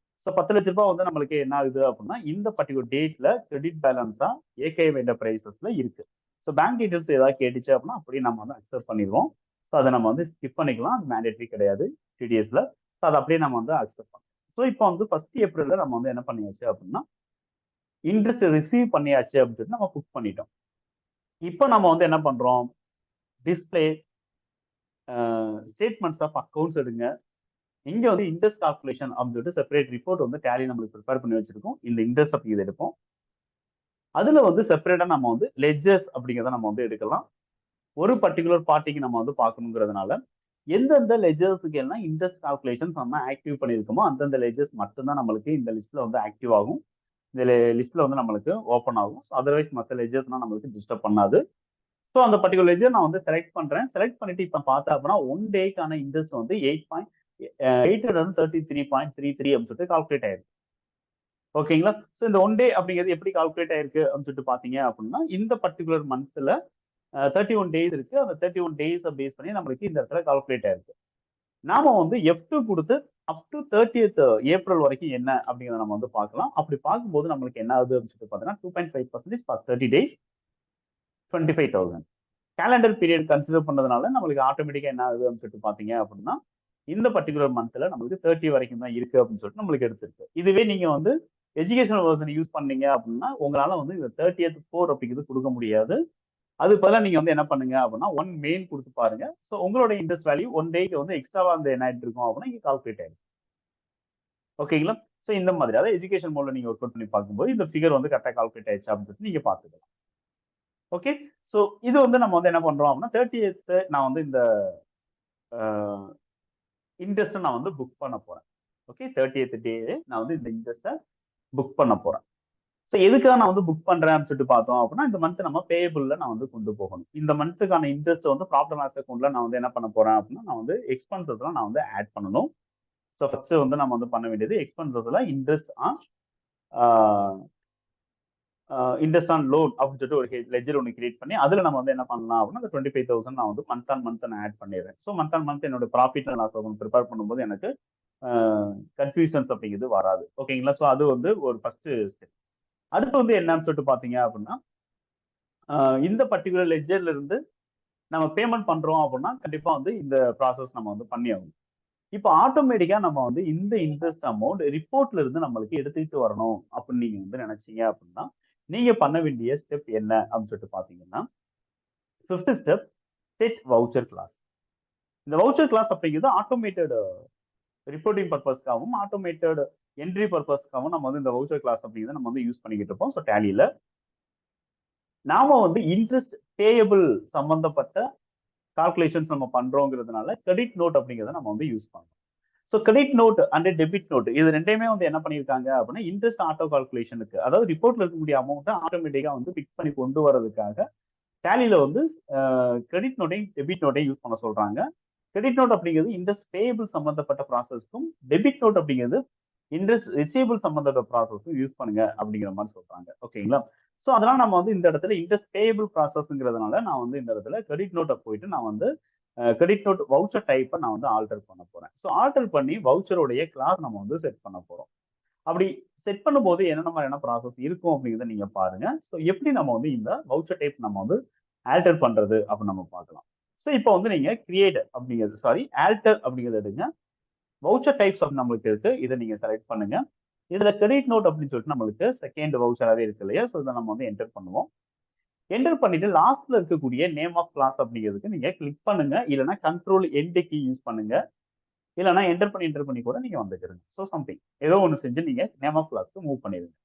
ஸோ 10 லட்ச ரூபாய் வந்து நம்மளுக்கு என்ன ஆகுது அப்படின்னா இந்த பர்டிகுலர் டேட்ல கிரெடிட் பேலன்ஸா ஏகேஎம் என்டர்பிரைசஸ்ல இருக்கு. ஸோ பேங்க் டீடைல்ஸ் ஏதாவது கேட்டுச்சு அப்படின்னா அப்படியே நம்ம வந்து அக்செப்ட் பண்ணிடுவோம். ஸோ அதை நம்ம வந்து ஸ்கிப் பண்ணிக்கலாம். அது மேண்டேட்டரி கிடையாது டிடிஎஸ்ல. ஸோ அதை அப்படியே நம்ம வந்து அக்செப்ட் பண்ணலாம். ஸோ இப்போ வந்து 1 ஏப்ரல்ல நம்ம வந்து என்ன பண்ணியாச்சு அப்படின்னா இன்ட்ரெஸ்ட் ரிசீவ் பண்ணியாச்சு அப்படின்னு சொல்லிட்டு நம்ம புக் பண்ணிட்டோம். இப்போ நம்ம வந்து என்ன பண்றோம்? டிஸ்பிளே ஸ்டேட்மெண்ட்ஸ் ஆஃப் அக்கவுண்ட்ஸ் எடுங்க. இங்க வந்து இன்ட்ரெஸ்ட் கால்குலேஷன் அப்படின்னு சொல்லிட்டு செப்பரேட் ரிப்போர்ட் வந்து டேலி நம்மளுக்கு ப்ரிப்பேர் பண்ணி வச்சிருக்கோம். இந்த இன்ட்ரெஸ்ட் அப்படிங்கிறது எடுப்போம். அதுல வந்து செப்பரேட்டா நம்ம வந்து லெட்ஜர்ஸ் அப்படிங்கிறத நம்ம வந்து எடுக்கலாம். ஒரு பர்டிகுலர் பார்ட்டிக்கு நம்ம வந்து பார்க்கணுங்கிறதுனால எந்தெந்த லெட்ஜர்ஸுக்கு எல்லாம் இன்ட்ரெஸ்ட் கால்குலேஷன்ஸ் நம்ம ஆக்டிவ் பண்ணியிருக்கோமோ அந்தந்த லெட்ஜர்ஸ் மட்டும்தான் நம்மளுக்கு இந்த லிஸ்ட்ல வந்து ஆக்டிவ் ஆகும். இந்த லிஸ்ட்ல வந்து நம்மளுக்கு ஓப்பன் ஆகும். அதர்வைஸ் மற்ற லெட்ஜர்ஸ்லாம் நம்மளுக்கு டிஸ்டர்ப் பண்ணாது. ஸோ அந்த பர்டிகுலர் லெட்ஜர் நான் வந்து செலக்ட் பண்றேன். செலக்ட் பண்ணிட்டு இப்போ பார்த்தா அப்படின்னா 1 டேக்கான இன்ட்ரெஸ்ட் வந்து 833.33 அப்படின்னு சொல்லிட்டு கால்குலேட் ஆயிருக்கு. ஓகேங்களா? ஸோ இந்த 1 டே அப்படிங்கிறது எப்படி கால்குலேட் ஆயிருக்கு அப்படின்னு சொல்லிட்டு பார்த்தீங்க அப்படின்னா இந்த பர்டிகுலர் மந்த்ல 31 டேஸ் இருக்கு. அந்த 31 டேஸை பேஸ் பண்ணி நம்மளுக்கு இந்த இடத்துல கால்குலேட் ஆயிருக்கு. நாம வந்து F2 கொடுத்து அப் டு 30th ஏப்ரல் வரைக்கும் என்ன அப்படிங்கிறத நம்ம வந்து பார்க்கலாம். அப்படி பார்க்கும்போது நம்மளுக்கு என்ன ஆகுது அப்படின்னு சொல்லிட்டு பார்த்தீங்கன்னா 2.5% for 30 days 25,000. Calendar period consider பண்ணதுனால நம்மளுக்கு ஆட்டோமேட்டிக்கா என்ன ஆகுது அப்படின்னு சொல்லிட்டு பார்த்தீங்க அப்படின்னா இந்த பர்டிகுலர் மந்த்ல நம்மளுக்கு 30 வரைக்கும் தான் இருக்கு அப்படின்னு சொல்லிட்டு நம்மளுக்கு எடுத்திருக்கு. இதுவே நீங்க வந்து எஜுகேஷனல் வெர்ஷன் யூஸ் பண்ணீங்க அப்படின்னா உங்களால வந்து இந்த 30th 4 அப்படிங்கிறது கொடுக்க முடியாது. அது பதிலா நீங்க வந்து என்ன பண்ணுங்க அப்படின்னா ஒன் மெயில் கொடுத்து பாருங்க. ஸோ உங்களோட இன்ட்ரெஸ்ட் வேல்யூ ஒன் டேக்கு வந்து எக்ஸ்ட்ராவா வந்து என்ன ஆயிட்டு இருக்கும் அப்படின்னா இங்க கால்குலேட் ஆயிடும். ஓகேங்களா? ஸோ இந்த மாதிரி அதாவது எஜுகேஷன் மோட்ல நீங்க ஒர்க் அவுட் பண்ணி பார்க்கும்போது இந்த ஃபிகர் வந்து கரெக்டா கால்குலேட் ஆயிடுச்சு அப்படின்னு சொல்லிட்டு நீங்க பார்த்துக்கலாம். ஓகே. ஸோ இது வந்து நம்ம வந்து என்ன பண்றோம் அப்படின்னா 30th நான் வந்து இந்த இன்ட்ரெஸ்ட்டை நான் வந்து புக் பண்ண போறேன். ஓகே. 30th டே நான் வந்து இந்த இன்ட்ரெஸ்ட்டை புக் பண்ண போறேன். ஸோ எதுக்காக நான் வந்து புக் பண்றேன் அப்படின்னு சொல்லிட்டு பார்த்தோம் அப்படின்னா இந்த மந்த் நம்ம பேயபிள்ல நான் வந்து கொண்டு போகணும். இந்த மந்த்துக்கான இன்ட்ரெஸ்ட் வந்து ப்ராஃபிட் அண்ட் லாஸ் அக்கௌண்ட்ல நான் வந்து என்ன பண்ண போறேன் அப்படின்னா நான் வந்து எக்ஸ்பென்சஸ்லாம் நான் வந்து ஆட் பண்ணணும். ஸோ ஃபர்ஸ்ட் வந்து நம்ம வந்து பண்ண வேண்டியது எக்ஸ்பென்சஸ்ல interest on interest on loan அப்படின்னு சொல்லிட்டு ஒரு லெஜர் ஒன்று கிரியேட் பண்ணி அதுல நம்ம வந்து என்ன பண்ணலாம் அப்படின்னா அந்த 25,000 நான் வந்து மந்த் ஆன் மந்த் நான் ஆட் பண்ணிடுறேன். ஸோ மந்த் ஆன் மந்த் என்னோட profit and loss account prepare பண்ணும்போது எனக்கு கன்ஃபியூஷன்ஸ் அப்படிங்கிறது வராது. ஓகேங்களா? ஸோ அது வந்து ஒரு ஃபர்ஸ்ட் ஸ்டெப். அடுத்து வந்து என்னன்னு சொல்லிட்டு பாத்தீங்க அப்படின்னா இந்த பர்டிகுலர் லெஜர்ல இருந்து நம்ம பேமெண்ட் பண்றோம் அப்படின்னா கண்டிப்பா வந்து இந்த ப்ராசஸ் நம்ம வந்து பண்ணி ஆகணும். இப்போ ஆட்டோமேட்டிக்கா நம்ம வந்து இந்த இன்ட்ரெஸ்ட் அமௌண்ட் ரிப்போர்ட்ல இருந்து நம்மளுக்கு எடுத்துக்கிட்டு வரணும் அப்படின்னு நீங்க வந்து நினைச்சீங்க அப்படின்னா நீங்க பண்ண வேண்டிய ஸ்டெப் என்ன அப்படின்னு சொல்லிட்டு பாத்தீங்கன்னா 5th step set voucher class. இந்த வவுச்சர் கிளாஸ் அப்படிங்கிறது ஆட்டோமேட்டட் ரிப்போர்ட்டிங் பர்பஸ்க்காகவும் ஆட்டோமேட்டட் என்ட்ரி பர்பஸ்க்காகவும் நம்ம வந்து இந்த வவுச்சர் கிளாஸ் அப்படிங்கிறத நம்ம வந்து யூஸ் பண்ணிக்கிட்டு இருப்போம். ஸோ டேலியில நாம வந்து இன்ட்ரெஸ்ட் பேயபிள் சம்பந்தப்பட்ட கால்குலேஷன்ஸ் நம்ம பண்றோங்கிறதுனால கிரெடிட் நோட் அப்படிங்கிறத நம்ம வந்து யூஸ் பண்றோம். So credit note and debit note இது ரெண்டையுமே வந்து என்ன பண்ணியிருக்காங்க அப்படின்னா இன்ட்ரெஸ்ட் ஆட்டோ கால்குலேஷனுக்கு அதாவது ரிப்போர்ட்ல இருக்கக்கூடிய அமௌண்ட்டை ஆட்டோமேட்டிக்கா வந்து பிக் பண்ணி கொண்டு வரதுக்காக டேலியில வந்து கிரெடிட் நோட்டையும் டெபிட் நோட்டையும் யூஸ் பண்ண சொல்றாங்க. கிரெடிட் நோட் அப்படிங்கிறது இன்ட்ரெஸ்ட் பேயபிள் சம்பந்தப்பட்ட ப்ராசஸ்க்கும் டெபிட் நோட் அப்படிங்கிறது இன்ட்ரெஸ்ட் ரிசீவபிள் சம்பந்தப்பட்ட ப்ராசஸ்க்கும் யூஸ் பண்ணுங்க அப்படிங்கிற மாதிரி சொல்றாங்க. ஓகேங்களா? ஸோ அதனால நம்ம வந்து இந்த இடத்துல இன்ட்ரெஸ்ட் பேயபிள் ப்ராசஸ்ங்கிறதுனால நான் வந்து இந்த இடத்துல கிரெடிட் நோட்டை போயிட்டு நான் வந்து கிரெடிட் நோட் வவுச்சர் டைப்பை நான் வந்து ஆல்டர் பண்ண போறேன். ஸோ ஆல்டர் பண்ணி வவுச்சருடைய கிளாஸ் நம்ம வந்து செட் பண்ண போறோம். அப்படி செட் பண்ணும்போது என்னென்ன மாதிரியான ப்ராசஸ் இருக்கும் அப்படிங்கிறத நீங்க பாருங்க. ஸோ எப்படி நம்ம வந்து இந்த வவுச்சர் டைப் நம்ம வந்து ஆல்டர் பண்றது அப்படின்னு நம்ம பார்க்கலாம். ஸோ இப்போ வந்து நீங்க கிரியேட் அப்படிங்கிறது ஆல்டர் அப்படிங்கிறது எடுங்க. வவுச்சர் டைப்ஸ் அப்படின்னு நம்மளுக்கு இருக்கு. இதை நீங்க செலக்ட் பண்ணுங்க. இதுல கிரெடிட் நோட் அப்படின்னு சொல்லிட்டு நம்மளுக்கு செகண்ட் வவுச்சராகவே இருக்கு இல்லையா? ஸோ இதை நம்ம வந்து என்டர் பண்ணுவோம். என்டர் பண்ணிட்டு லாஸ்ட்ல இருக்கக்கூடிய நேம் ஆஃப் கிளாஸ் அப்படிங்கிறதுக்கு நீங்க கிளிக் பண்ணுங்க. இல்லைன்னா கண்ட்ரோல் எண்ட் கீ யூஸ் பண்ணுங்க. இல்லைன்னா என்டர் பண்ணி கூட நீங்க வந்துக்கிறீங்க. ஸோ சம்திங் ஏதோ ஒன்று செஞ்சு நீங்க நேம் ஆஃப் கிளாஸ்க்கு மூவ் பண்ணிடுங்க.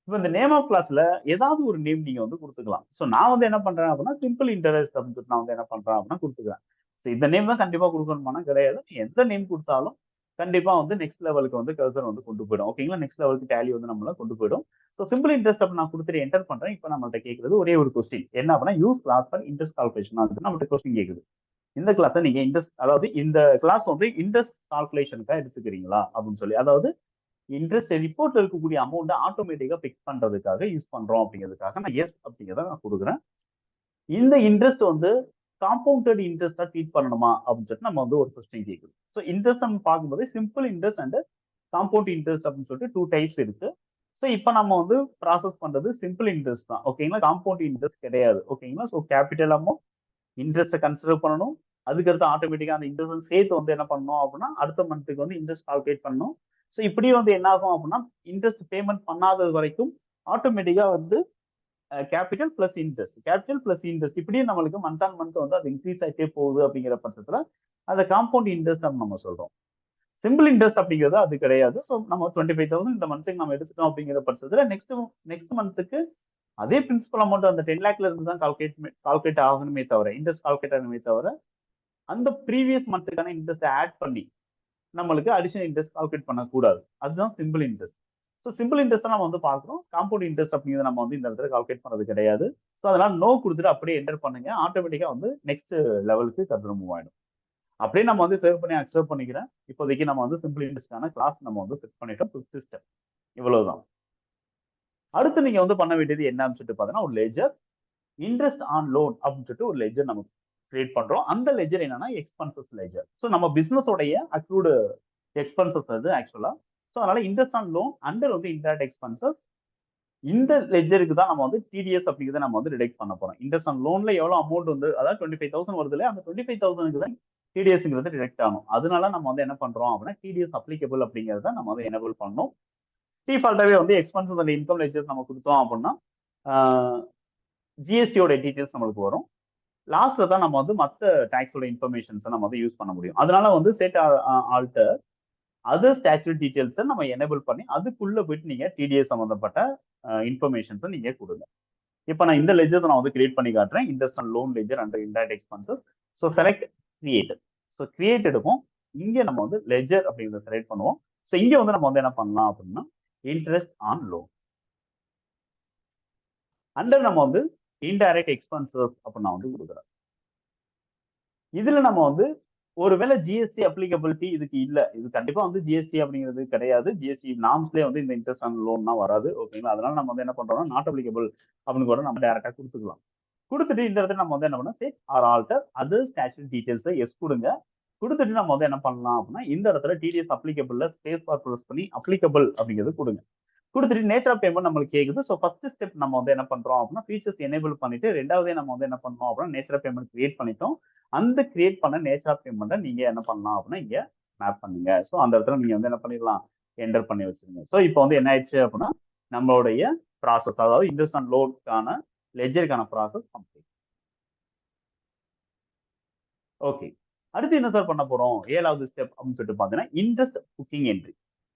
இப்போ இந்த நேம் ஆஃப் கிளாஸ்ல ஏதாவது ஒரு நேம் நீங்க வந்து கொடுத்துக்கலாம். ஸோ நான் வந்து என்ன பண்றேன் அப்படின்னா சிம்பிள் இன்டரெஸ்ட் அப்படின்னு சொல்லிட்டு நான் வந்து என்ன பண்றேன் அப்படின்னா கொடுத்துக்கிறேன். ஸோ இந்த நேம் தான் கண்டிப்பா கொடுக்கணுமானா கிடையாது. நீ எந்த நேம் கொடுத்தாலும் கண்டிப்பா வந்து நெக்ஸ்ட் லெவலுக்கு வந்து கர்சர் வந்து கொண்டு போயிடும். ஓகேங்களா? நெக்ஸ்ட் லெவலுக்கு டேலி வந்து நம்மள கொண்டு போயிடும். ஸோ சிம்பிள் இன்ட்ரெஸ்ட் அப்படி நான் கொடுத்துட்டு என்டர் பண்றேன். இப்போ நம்மள்ட்ட கேட்கறது ஒரே ஒரு கொஸ்டின் என்ன அப்படின்னா use class for interest calculation நம்மள்ட்ட கொஸ்டின் கேட்குது. இந்த கிளாஸை நீங்க இன்ட்ரெஸ்ட் அதாவது இந்த கிளாஸ் வந்து இன்ட்ரெஸ்ட் கால்குலேஷனுக்காக எடுத்துக்கிறீங்களா அப்படின்னு சொல்லி அதாவது இன்ட்ரெஸ்ட் ரிப்போர்ட்ல இருக்கக்கூடிய அமௌண்ட்டை ஆட்டோமேட்டிக்கா பிக் பண்றதுக்காக யூஸ் பண்றோம் அப்படிங்கிறதுக்காக நான் எஸ் அப்படிங்கிறத நான் கொடுக்குறேன். இந்த இன்ட்ரெஸ்ட் வந்து காம்பவுண்டட் இன்ட்ரெஸ்டா ட்ரீட் பண்ணணுமா அப்படின்னு சொல்லிட்டு நம்ம வந்து ஒரு கொஸ்டின் கேட்குது. ஸோ இன்ட்ரெஸ்ட் நம்ம பார்க்கும்போது simple interest and compound interest அப்படின்னு சொல்லிட்டு 2 டைப்ஸ் இருக்கு. ஸோ இப்போ நம்ம வந்து ப்ராசஸ் பண்றது சிம்பிள் இன்ட்ரெஸ்ட் தான். ஓகேங்களா? காம்பவுண்ட் இன்ட்ரெஸ்ட் கிடையாது. ஓகேங்களா? ஸோ கேபிட்டல் அமௌண்ட் இன்ட்ரெஸ்ட்டை கன்சிடர் பண்ணணும். அதுக்கடுத்து ஆட்டோமேட்டிக்கா அந்த இன்ட்ரெஸ்ட் சேர்த்து வந்து என்ன பண்ணணும் அப்படின்னா அடுத்த மந்த்துக்கு வந்து இன்ட்ரெஸ்ட் கால்குலேட் பண்ணணும். ஸோ இப்படியே வந்து என்ன ஆகும் அப்படின்னா இன்ட்ரெஸ்ட் பேமெண்ட் பண்ணாதது வரைக்கும் ஆட்டோமேட்டிக்கா வந்து கேபிட்டல் பிளஸ் இன்ட்ரெஸ்ட் இப்படியே நம்மளுக்கு மந்த் ஆன் மந்த் வந்து அது இன்க்ரீஸ் ஆகிட்டே போகுது அப்படிங்கிற பட்சத்துல அந்த காம்பவுண்ட் இன்ட்ரெஸ்ட் நம்ம சொல்றோம். சிம்பிள் இன்ட்ரெஸ்ட் அப்படிங்கிறது அது கிடையாது. ஸோ நம்ம 25,000 இந்த மந்த்துக்கு நம்ம எடுத்துட்டோம் அப்படிங்கிற பட்சத்துல நெக்ஸ்ட் மந்த்துக்கு அதே பிரின்சிபல் அமௌண்ட் அந்த 10 லேக்ல இருந்து தான் கால்குலேட் ஆகணுமே தவிர இன்ட்ரெஸ்ட் கால்குலேட் ஆகணுமே தவிர அந்த ப்ரீவியஸ் மந்த்துக்கான இன்ட்ரெஸ்ட் ஆட் பண்ணி நம்மளுக்கு அடிஷனல் இன்ட்ரெஸ்ட் கால்குலேட் பண்ணக்கூடாது. அதுதான் simple interest. So simple interest நம்ம வந்து பார்க்குறோம். காம்பவுண்ட் இன்ட்ரெஸ்ட் அப்படிங்கிறத நம்ம வந்து இந்த இடத்துல கால்குலேட் பண்ணது கிடையாது. ஸோ அதனால நோ கொடுத்துட்டு அப்படியே என்டர் பண்ணுங்க. ஆட்டோமேட்டிக்கா வந்து நெக்ஸ்ட் லெவலுக்கு கன்சிடர் மூவ் ஆயிடும். அப்படியே நம்ம வந்து சேவ் பண்ணி அக்செப்ட் பண்ணிக்கிறேன். இப்போதைக்கு நம்ம வந்து சிம்பிள் இன்ட்ரெஸ்டான கிளாஸ் நம்ம வந்து செட் பண்ணிட்டோம். 5th ஸ்டெப் இவ்வளவுதான். அடுத்து நீங்க வந்து பண்ண வேண்டியது என்னன்னு சொல்லிட்டு பார்த்தீங்கன்னா ஒரு லெஜர் இன்ட்ரெஸ்ட் ஆன் லோன் அப்படின்னு சொல்லிட்டு ஒரு லெஜர் நம்ம கிரியேட் பண்றோம். அந்த லெஜர் என்னன்னா எக்ஸ்பென்சஸ் லெஜர். ஸோ நம்ம பிசினஸோடைய அக்ரூடு எக்ஸ்பென்சஸ் அது ஆக்சுவலா. ஸோ அதனால இன்ட்ரெஸ்ட் ஆன் லோன் அண்டர் வந்து இன்டைரக்ட் எக்ஸ்பென்சஸ் இந்த லெட்ஜருக்கு தான் நம்ம வந்து டிடிஎஸ் அப்படிங்கிறத நம்ம வந்து டிடெக்ட் பண்ண போறோம். இன்ட்ரெஸ்ட் ஆன் லோன்ல எவ்வளவு அமௌண்ட் வந்து அதாவது 25,000 வருது இல்லையா, அந்த 25,000க்கு தான் டிடிஎஸ்ங்கிறது டிடெக்ட் ஆகும். அதனால நம்ம வந்து என்ன பண்றோம் அப்படின்னா டிடிஎஸ் அப்ளிகபிள் அப்படிங்கிறத நம்ம வந்து எனபிள் பண்ணணும். டிஃபால்ட்டாவே வந்து எக்ஸ்பென்சஸ் அண்ட் இன்கம் லெட்ஜர்ஸ் நம்ம கொடுத்தோம் அப்படின்னா ஜிஎஸ்டியோட டீடைல்ஸ் நம்மளுக்கு வரும். லாஸ்ட்ல தான் நம்ம வந்து மற்ற டாக்ஸோட இன்ஃபர்மேஷன்ஸை நம்ம வந்து யூஸ் பண்ண முடியும். அதனால வந்து செட் ஆல்டர் அதர் ஸ்டாச்சுரரி டீடைல்ஸை நம்ம எனேபிள் பண்ணி அதுக்குள்ள போயிட்டு நீங்க டிடிஎஸ் சம்பந்தப்பட்ட இன்ஃபர்மேஷன்ஸை நீங்க கொடுங்க. இப்போ நான் இந்த லெஜர்ஸ் நான் வந்து கிரியேட் பண்ணி காட்டுறேன். Interest on loan ledger under indirect expenses. So select create. So create எடுக்கும். இங்க நம்ம வந்து லெஜர் அப்படிங்கிறத செலக்ட் பண்ணுவோம். ஸோ இங்க வந்து நம்ம வந்து என்ன பண்ணலாம் அப்படின்னா இன்ட்ரெஸ்ட் ஆன் லோன் அண்டர் நம்ம வந்து இன்டைரக்ட் எக்ஸ்பென்சஸ் அப்படின்னு நான் வந்து கொடுக்குறேன். இதுல நம்ம வந்து ஒருவேளை ஜிஎஸ்டி அப்ளிகபிலிட்டி இதுக்கு இல்ல, இது கண்டிப்பா வந்து ஜிஎஸ்டி அப்படிங்கிறது கிடையாது. ஜிஎஸ்டி நாம்ஸ்லேயே வந்து இந்த இன்ட்ரெஸ்ட் ஆன் லோன்னா வராது. ஓகேங்களா? அதனால நம்ம வந்து என்ன பண்றோம்னா நாட் அப்ளிகபிள் அப்படின்னு கூட நம்ம டைரக்டா கொடுத்துக்கலாம். கொடுத்துட்டு இந்த இடத்துல நம்ம வந்து என்ன பண்ணோம் set or alter other statutory details yes கொடுங்க. கொடுத்துட்டு நம்ம வந்து என்ன பண்ணலாம் அப்படின்னா இந்த இடத்துல டிடிஎஸ் அப்ளிகபிள்ல ஸ்பேஸ் பார் ப்ரெஸ் பண்ணி அப்ளிகபிள் அப்படிங்கிறது கொடுங்க. கொடுத்துட்டு நேச்சர் ஆஃப் பேமெண்ட் நம்மளுக்கு கேக்குது. ஸோ ஃபர்ஸ்ட் ஸ்டெப் நம்ம வந்து என்ன பண்றோம் அப்படின்னா ஃபீச்சர்ஸ் எனேபிள் பண்ணிட்டு ரெண்டாவதே நம்ம வந்து என்ன பண்ணோம் அப்படின்னா நேச்சர் ஆஃப் பேமெண்ட் கிரியேட் பண்ணிட்டோம். அந்த கிரியேட் பண்ண நேச்சர் ஆஃப் பேமெண்ட்டை நீங்க என்ன பண்ணலாம் அப்படின்னா இங்க மேப் பண்ணுங்க. ஸோ அந்த இடத்துல நீங்க வந்து என்ன பண்ணிடலாம் என்டர் பண்ணி வச்சிருங்க. ஸோ இப்போ வந்து என்ன ஆயிடுச்சு அப்படின்னா நம்மளுடைய ப்ராசஸ் அதாவது இன்ட்ரெஸ்ட் ஆன் லோனுக்கான லெஜருக்கான ப்ராசஸ் கம்ப்ளீட். ஓகே, அடுத்து என்ன சார் பண்ண போறோம்? 7வது ஸ்டெப் அப்படின்னு சொல்லிட்டு பாத்தீங்கன்னா இன்ட்ரெஸ்ட் புக்கிங் என்ட்ரி.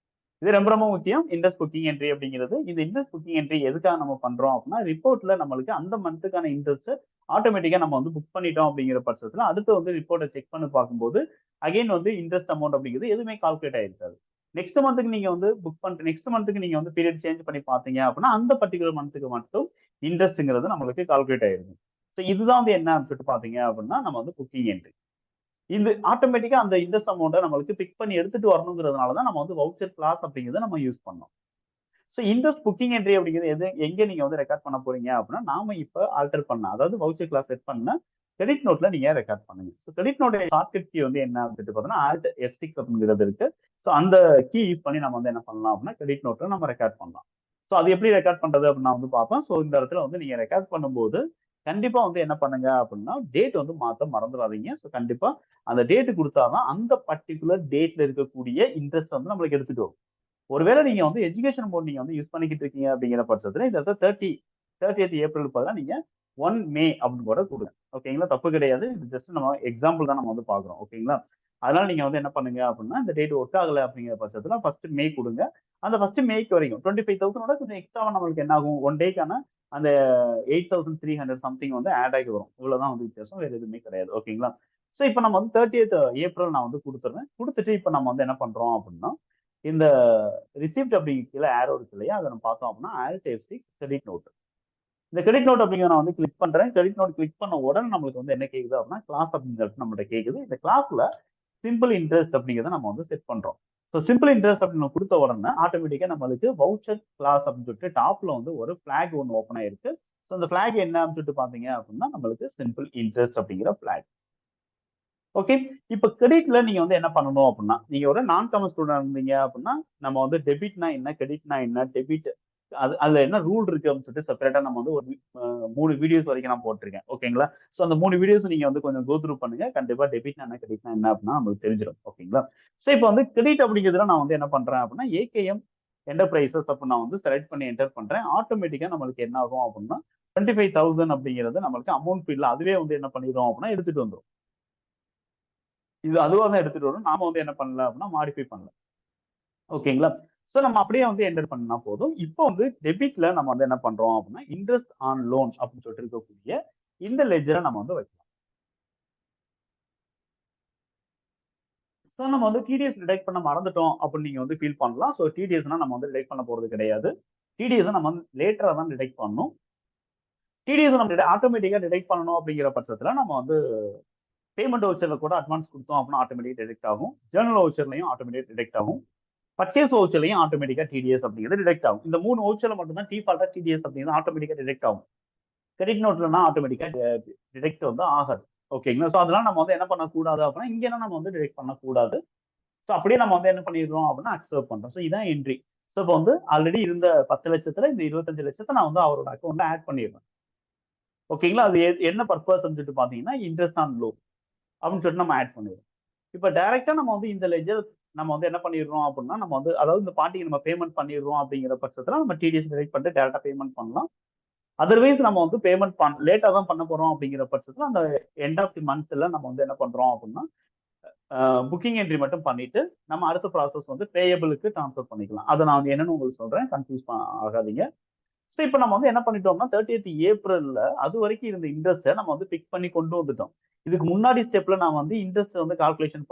இது ரொம்ப ரொம்ப முக்கியம். இன்ட்ரெஸ்ட் புக்கிங் என்ட்ரி அப்படிங்கிறது இந்த இன்ட்ரெஸ்ட் புக்கிங் என்ட்ரி எதுக்காக நம்ம பண்றோம் அப்படின்னா ரிப்போர்ட்ல நம்மளுக்கு அந்த மந்த்துக்கான இன்ட்ரெஸ்ட் ஆட்டோமேட்டிக்கா நம்ம வந்து புக் பண்ணிட்டோம் அப்படிங்கிற பட்சத்துல அடுத்து வந்து ரிப்போர்ட்டை செக் பண்ணி பார்க்கும்போது அகைன் வந்து இன்ட்ரெஸ்ட் அமௌண்ட் அப்படிங்கிறது எதுவுமே கால்குலேட் ஆயிருக்காது. நெக்ஸ்ட் மந்த்துக்கு நீங்க வந்து புக் பண்ணிட்டு நெக்ஸ்ட் மந்த்துக்கு நீங்க வந்து பீரியட் சேஞ்ச் பண்ணி பார்த்தீங்க அப்படின்னா அந்த பர்டிகுலர் மந்த்துக்கு மட்டும் இன்ட்ரெஸ்ட்ங்கிறது நம்மளுக்கு கால்குலேட் ஆயிருக்கும். ஸோ இதுதான் வந்து என்ன சொல்லிட்டு பாத்தீங்க அப்படின்னா நம்ம வந்து புக்கிங் என்ட்ரி. இது ஆட்டோமேட்டிக்கா அந்த இன்ட்ரெஸ்ட் அமௌண்ட்டை நம்மளுக்கு பிக் பண்ணி எடுத்துட்டு வரணுங்கிறதுனால தான் நம்ம வந்து வவுச்சர் கிளாஸ் அப்படிங்கிறத நம்ம யூஸ் பண்ணோம். ஸோ இன்ட்ரெஸ்ட் புக்கிங் என்ட்ரி அப்படிங்கிறது எங்க நீங்க வந்து ரெக்கார்ட் பண்ண போறீங்க அப்படின்னா நாம இப்ப ஆல்டர் பண்ண அதாவது வவுச்சர் கிளாஸ் செட் பண்ண கிரெடிட் நோட்ல நீங்க ரெக்கார்ட் பண்ணுங்க. So credit note shortcut key வந்து என்ன அப்படின்னு பார்த்தீங்கன்னா ஆல்ட் F6 அப்படிங்கிறது இருக்கு. ஸோ அந்த கீ யூஸ் பண்ணி நம்ம வந்து என்ன பண்ணலாம் அப்படின்னா கிரெடிட் நோட்ல நம்ம ரெக்கார்ட் பண்ணலாம். ஸோ அது எப்படி ரெக்கார்ட் பண்றது அப்படின்னு நான் வந்து பார்ப்பேன். ஸோ இந்த இடத்துல வந்து நீங்க ரெக்கார்ட் பண்ணும்போது கண்டிப்பா வந்து என்ன பண்ணுங்க அப்படின்னா டேட் வந்து மாத்த மறந்துடாதீங்க. ஸோ கண்டிப்பா அந்த டேட் கொடுத்தாதான் அந்த பர்டிகுலர் டேட்ல இருக்கக்கூடிய இன்ட்ரெஸ்ட் வந்து நம்மளுக்கு எடுத்துட்டு வரும். ஒருவேளை நீங்க வந்து எஜுகேஷன் போர்டு நீங்க வந்து யூஸ் பண்ணிக்கிட்டு இருக்கீங்க அப்படிங்கிற பட்சத்துல இந்த இடத்துல 30th ஏப்ரல் பதிலா நீங்க 1 மே அப்படின்னு கூட கொடுங்க. ஓகேங்களா? தப்பு கிடையாது. இது ஜஸ்ட் நம்ம எக்ஸாம்பிள் தான் நம்ம வந்து பாக்குறோம். ஓகேங்களா? அதனால நீங்க வந்து என்ன பண்ணுங்க அப்படின்னா இந்த டேட் ஒர்க் ஆகல அப்படிங்கிற பட்சத்துல ஃபர்ஸ்ட் மே கொடுங்க. அந்த ஃபர்ஸ்ட் மேக்கு வரைக்கும் 25,000 கொஞ்சம் எக்ஸ்ட்ராவா நம்மளுக்கு என்ன ஆகும் ஒன் டேக்கான அந்த 8,300 சம்திங் வந்து ஆட் ஆகி வரும். இவ்வளவுதான் வந்து வித்தியாசம், வேற எதுவுமே கிடையாது. ஓகேங்களா? ஸோ இப்போ நம்ம வந்து 30th ஏப்ரல் நான் வந்து கொடுத்துறேன். கொடுத்துட்டு இப்போ நம்ம வந்து என்ன பண்றோம் அப்படின்னா இந்த ரிசிப்ட் அப்படிங்கிற கீழே ஆரோ இருக்கு இல்லையா, அதை நம்ம பார்த்தோம் அப்படின்னா ஆல்ட் F6 கிரெடிட் நோட். இந்த கிரெடிட் நோட் அப்படிங்கிறத நான் வந்து கிளிக் பண்றேன். கிரெடிட் நோட் கிளிக் பண்ண உடனே நம்மளுக்கு வந்து என்ன கேக்குது அப்படின்னா கிளாஸ் அப்படிங்கிறது நம்மகிட்ட கேக்குது. இந்த கிளாஸ்ல சிம்பிள் இன்ட்ரெஸ்ட் அப்படிங்கிறத நம்ம வந்து செட் பண்றோம். ஸோ சிம்பிள் இன்ட்ரெஸ்ட் அப்படின்னு கொடுத்த உடனே ஆட்டோமேட்டிக்கா நம்மளுக்கு வவுச்சர் கிளாஸ் அப்படின்னு சொல்லிட்டு டாப்ல வந்து ஒரு பிளாக் ஒன்று ஓப்பன் ஆயிருக்கு. ஸோ அந்த பிளாக் என்ன அப்படின்னு சொல்லிட்டு பாத்தீங்க அப்படின்னா நம்மளுக்கு சிம்பிள் இன்ட்ரெஸ்ட் அப்படிங்கிற பிளாக். ஓகே, இப்ப கிரெடிட்ல நீங்க வந்து என்ன பண்ணணும் அப்படின்னா நீங்க ஒரு நான் காமர்ஸ் ஸ்டூடெண்ட் இருந்தீங்க அப்படின்னா நம்ம வந்து டெபிட்னா என்ன கிரெடிட்னா என்ன டெபிட் அதுல என்ன ரூல் இருக்கு அப்படின்னு சொல்லிட்டு செப்பரேட்டா நம்ம வந்து ஒரு 3 வீடியோஸ் வரைக்கும் நான் போட்டிருக்கேன். ஓகேங்களா? ஸோ அந்த 3 வீடியோஸ் நீங்க வந்து கொஞ்சம் கோ த்ரூ பண்ணுங்க. கண்டிப்பா டெபிட்னா என்ன கிரெடிட்னா என்ன அப்படின்னா நமக்கு தெரிஞ்சிடும். ஓகேங்களா? ஸோ இப்போ வந்து கிரெடிட் அப்படிங்கிறதுல நான் வந்து என்ன பண்றேன் அப்படின்னா ஏகேஎம் என்டர்பிரைசஸ் அப்படின்னு நான் வந்து செலக்ட் பண்ணி என்டர் பண்றேன். ஆட்டோமேட்டிக்கா நம்மளுக்கு என்ன ஆகும் அப்படின்னா 25,000 அப்படிங்கிறது நம்மளுக்கு அமௌண்ட் ஃபீல்ட்ல அதுவே வந்து என்ன பண்ணிடும் அப்படின்னா எடுத்துட்டு வந்துடும். இது அதுவா தான் எடுத்துட்டு வரும். நாம வந்து என்ன பண்ணல அப்படின்னா மாடிஃபை பண்ணல. ஓகேங்களா? சோ நம்ம அப்படியே வந்து என்டர் பண்ணா போதும். இப்போ வந்து டெபிட்ல நம்ம வந்து என்ன பண்றோம் அப்படின்னா இன்ட்ரெஸ்ட் ஆன் லோன் அப்படின்னு சொல்லிட்டு இருக்கக்கூடிய இந்த லெட்ஜரை நம்ம வந்து வைக்கலாம். ஸோ நம்ம வந்து டிடிஎஸ் டிடெக்ட் பண்ண மறந்துட்டோம் அப்படின்னு நீங்க வந்து ஃபீல் பண்ணலாம். ஸோ டிடிஎஸ்னா நம்ம வந்து டிடெக்ட் பண்ண போறது கிடையாது. டிடிஎஸ் நம்ம வந்து லேட்டரா தான் டிடெக்ட் பண்ணணும். டிடிஎஸ் நம்ம ஆட்டோமேட்டிக்கா டிடெக்ட் பண்ணணும் அப்படிங்கிற பட்சத்துல நம்ம வந்து பேமெண்ட் வவுச்சர்ல கூட அட்வான்ஸ் கொடுத்தோம் அப்படின்னா ஆட்டோமேட்டிக் டிடெக்ட் ஆகும். ஜேர்னல் வவுச்சர்லையும் ஆட்டோமேட்டிக் டிடெக்ட் ஆகும். பர்ச்சேஸ் வவுச்சர்லையும் ஆட்டோமேட்டிக்கா டிடிஎஸ் அப்படிங்கிறது டிடெக்ட் ஆகும். இந்த 3 வவுச்சர்ல மட்டும் தான் டிஃபால்ட்டா டிடிஎஸ் அப்படிங்கிறது ஆட்டோமேட்டிக்கா டிடெக்ட் ஆகும். கிரெடிட் நோட்லனா ஆட்டோமேட்டிக்கா டிடெக்ட் வந்து ஆகாது. ஓகேங்களா? ஸோ அதனால நம்ம வந்து என்ன பண்ணக்கூடாது அப்படின்னா, இங்கலாம் நம்ம வந்து டிடெக்ட் பண்ணக்கூடாது. ஸோ அப்படியே நம்ம வந்து என்ன பண்ணிடுறோம் அப்படின்னா, அக்செப்ட் பண்றோம். ஸோ இதான் என்ட்ரி. ஸோ இப்போ வந்து ஆல்ரெடி இருந்த 10,00,000த்துல இந்த 25,00,000 நான் வந்து அவரோட அக்கவுண்ட்ல ஆட் பண்ணிடுறேன். ஓகேங்களா? அது என்ன பர்ப்பஸ் சொல்லிட்டு பார்த்தீங்கன்னா, இன்ட்ரெஸ்ட் ஆன் லோன் அப்படின்னு சொல்லிட்டு நம்ம ஆட் பண்ணிடுறோம். இப்ப டைரக்ட்டா நம்ம வந்து இந்த லெட்ஜர் நம்ம வந்து என்ன பண்ணிடுறோம் அப்படின்னா, நம்ம வந்து அதாவது இந்த பார்ட்டிக்கு நம்ம பேமெண்ட் பண்ணிடுறோம் அப்படிங்கிற பட்சத்துல நம்ம டிடிஎஸ் டிடக்ட் பண்ணிட்டு டைரக்ட்டா பேமெண்ட் பண்ணலாம். அதர்வைஸ் நம்ம வந்து பேமெண்ட் லேட்டா தான் பண்ண போறோம் அப்படிங்கிற பட்சத்துல அந்த எண்ட் ஆஃப் தி மந்த்ல நம்ம வந்து என்ன பண்றோம் அப்படின்னா, புக்கிங் என்ட்ரி மட்டும் பண்ணிட்டு, நம்ம அடுத்த ப்ராசஸ் வந்து பேயபிளுக்கு ட்ரான்ஸ்ஃபர் பண்ணிக்கலாம். அத நான் வந்து என்னன்னு உங்களுக்கு சொல்றேன். கன்ஃப்யூஸ் ஆகாதீங்க. ஸோ இப்ப நம்ம வந்து என்ன பண்ணிட்டோம்னா, 30த் ஏப்ரல்ல அதுவரைக்கும் இருந்த இன்ட்ரெஸ்ட்ட நம்ம வந்து பிக் பண்ணி கொண்டு வந்துட்டோம். இதுக்கு முன்னாடி ஸ்டெப்ல நான் வந்து இன்ட்ரெஸ்ட் வந்து கால்குலேஷன்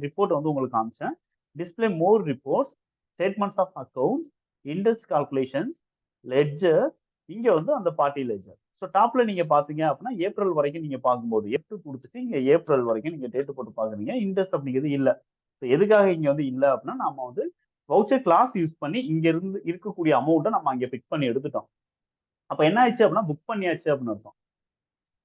ரிப்போர்ட் வந்து உங்களுக்கு காமிச்சேன். Display more reports, statements of accounts, interest calculations, ledger, இங்க வந்து அந்த பார்ட்டி லெட்ஜர். ஸோ டாப்ல நீங்க பார்த்தீங்க அப்படின்னா, ஏப்ரல் வரைக்கும் நீங்க பார்க்கும்போது F2 குடுத்துட்டு இங்க ஏப்ரல் வரைக்கும் நீங்க டேட் போட்டு பார்க்குறீங்க. இன்ட்ரெஸ்ட் அப்படிங்கிறது இல்ல. ஸோ எதுக்காக இங்க வந்து இல்ல அப்படின்னா, நாம வந்து வவுச்சர் கிளாஸ் யூஸ் பண்ணி இங்க இருந்து இருக்கக்கூடிய அமௌண்ட்ட நம்ம அங்க பிக் பண்ணி எடுத்துட்டோம். அப்ப என்ன ஆயிடுச்சு அப்படின்னா, புக் பண்ணியாச்சு அப்படின்னு அர்த்தம்.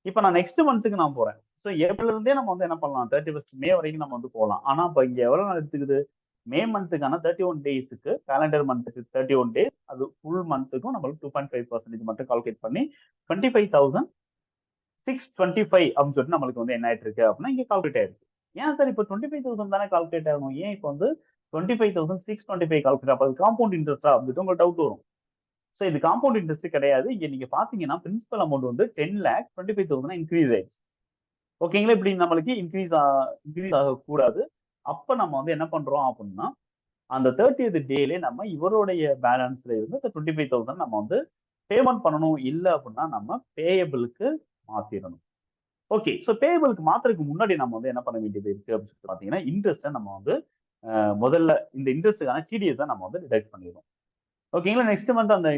இப்ப நான் நெக்ஸ்ட் மந்த்க்கு நான் போறேன். ஸோ ஏப்ரல்ல இருந்தே நம்ம வந்து என்ன பண்ணலாம், 31 மே வரைக்கும் நம்ம வந்து போலாம். ஆனா அப்ப இங்க எவ்வளவு நாள் எடுத்துக்குது? மே மந்த்துக்கான 31 டேஸ்க்கு காலண்டர் மந்த்க்கு 31 டேஸ். அது ஃபுல் மந்த்துக்கும் நம்மளுக்கு 2.5% மட்டும் கால்குலேட் பண்ணி 25,625 அப்படின்னு சொல்லிட்டு நம்மளுக்கு வந்து என்ன ஆயிட்டு இருக்கு அப்படின்னா, இங்க கால்குலேட் ஆயிருக்கு. ஏன் சார் இப்ப 25,000 தானே கால்குலேட் ஆகணும். ஏன் இப்ப வந்து 25,625 கால்குலேட் அப்ப அது காம்பவுண்ட் இன்ட்ரெஸ்ட்டா அப்படின்ட்டு உங்களுக்கு டவுட் வரும். சோ இது காம்பவுண்ட் இன்ட்ரெஸ்ட் கிடையாது. இங்க நீங்க பாத்தீங்கன்னா, பிரின்சிபல் அமௌண்ட் வந்து 10,25,000 இன்கிரீஸ் ஆயிடுச்சு. ஓகேங்களா? இப்படி நம்மளுக்கு இன்கிரீஸ் ஆகக்கூடாது. அப்ப நம்ம வந்து என்ன பண்றோம் அப்படின்னா, அந்த 30த் டேலே நம்ம இவருடைய பேலன்ஸ்ல இருந்து இந்த 25,000 நம்ம வந்து பேமெண்ட் பண்ணணும். இல்ல அப்படின்னா நம்ம பேயபிளுக்கு மாத்திரணும். ஓகே. சோ பேயபிளுக்கு மாத்துறதுக்கு முன்னாடி நம்ம வந்து என்ன பண்ண வேண்டியது இருக்கு அப்படின்னு சொல்லிட்டு பாத்தீங்கன்னா, இன்ட்ரெஸ்ட்ட நம்ம வந்து முதல்ல இந்த இன்ட்ரெஸ்ட்க்கான டிடிஎஸ நம்ம வந்து டிடக்ட் பண்ணிடுறோம். ஓகேங்களா? நெக்ஸ்ட் மந்த் அந்த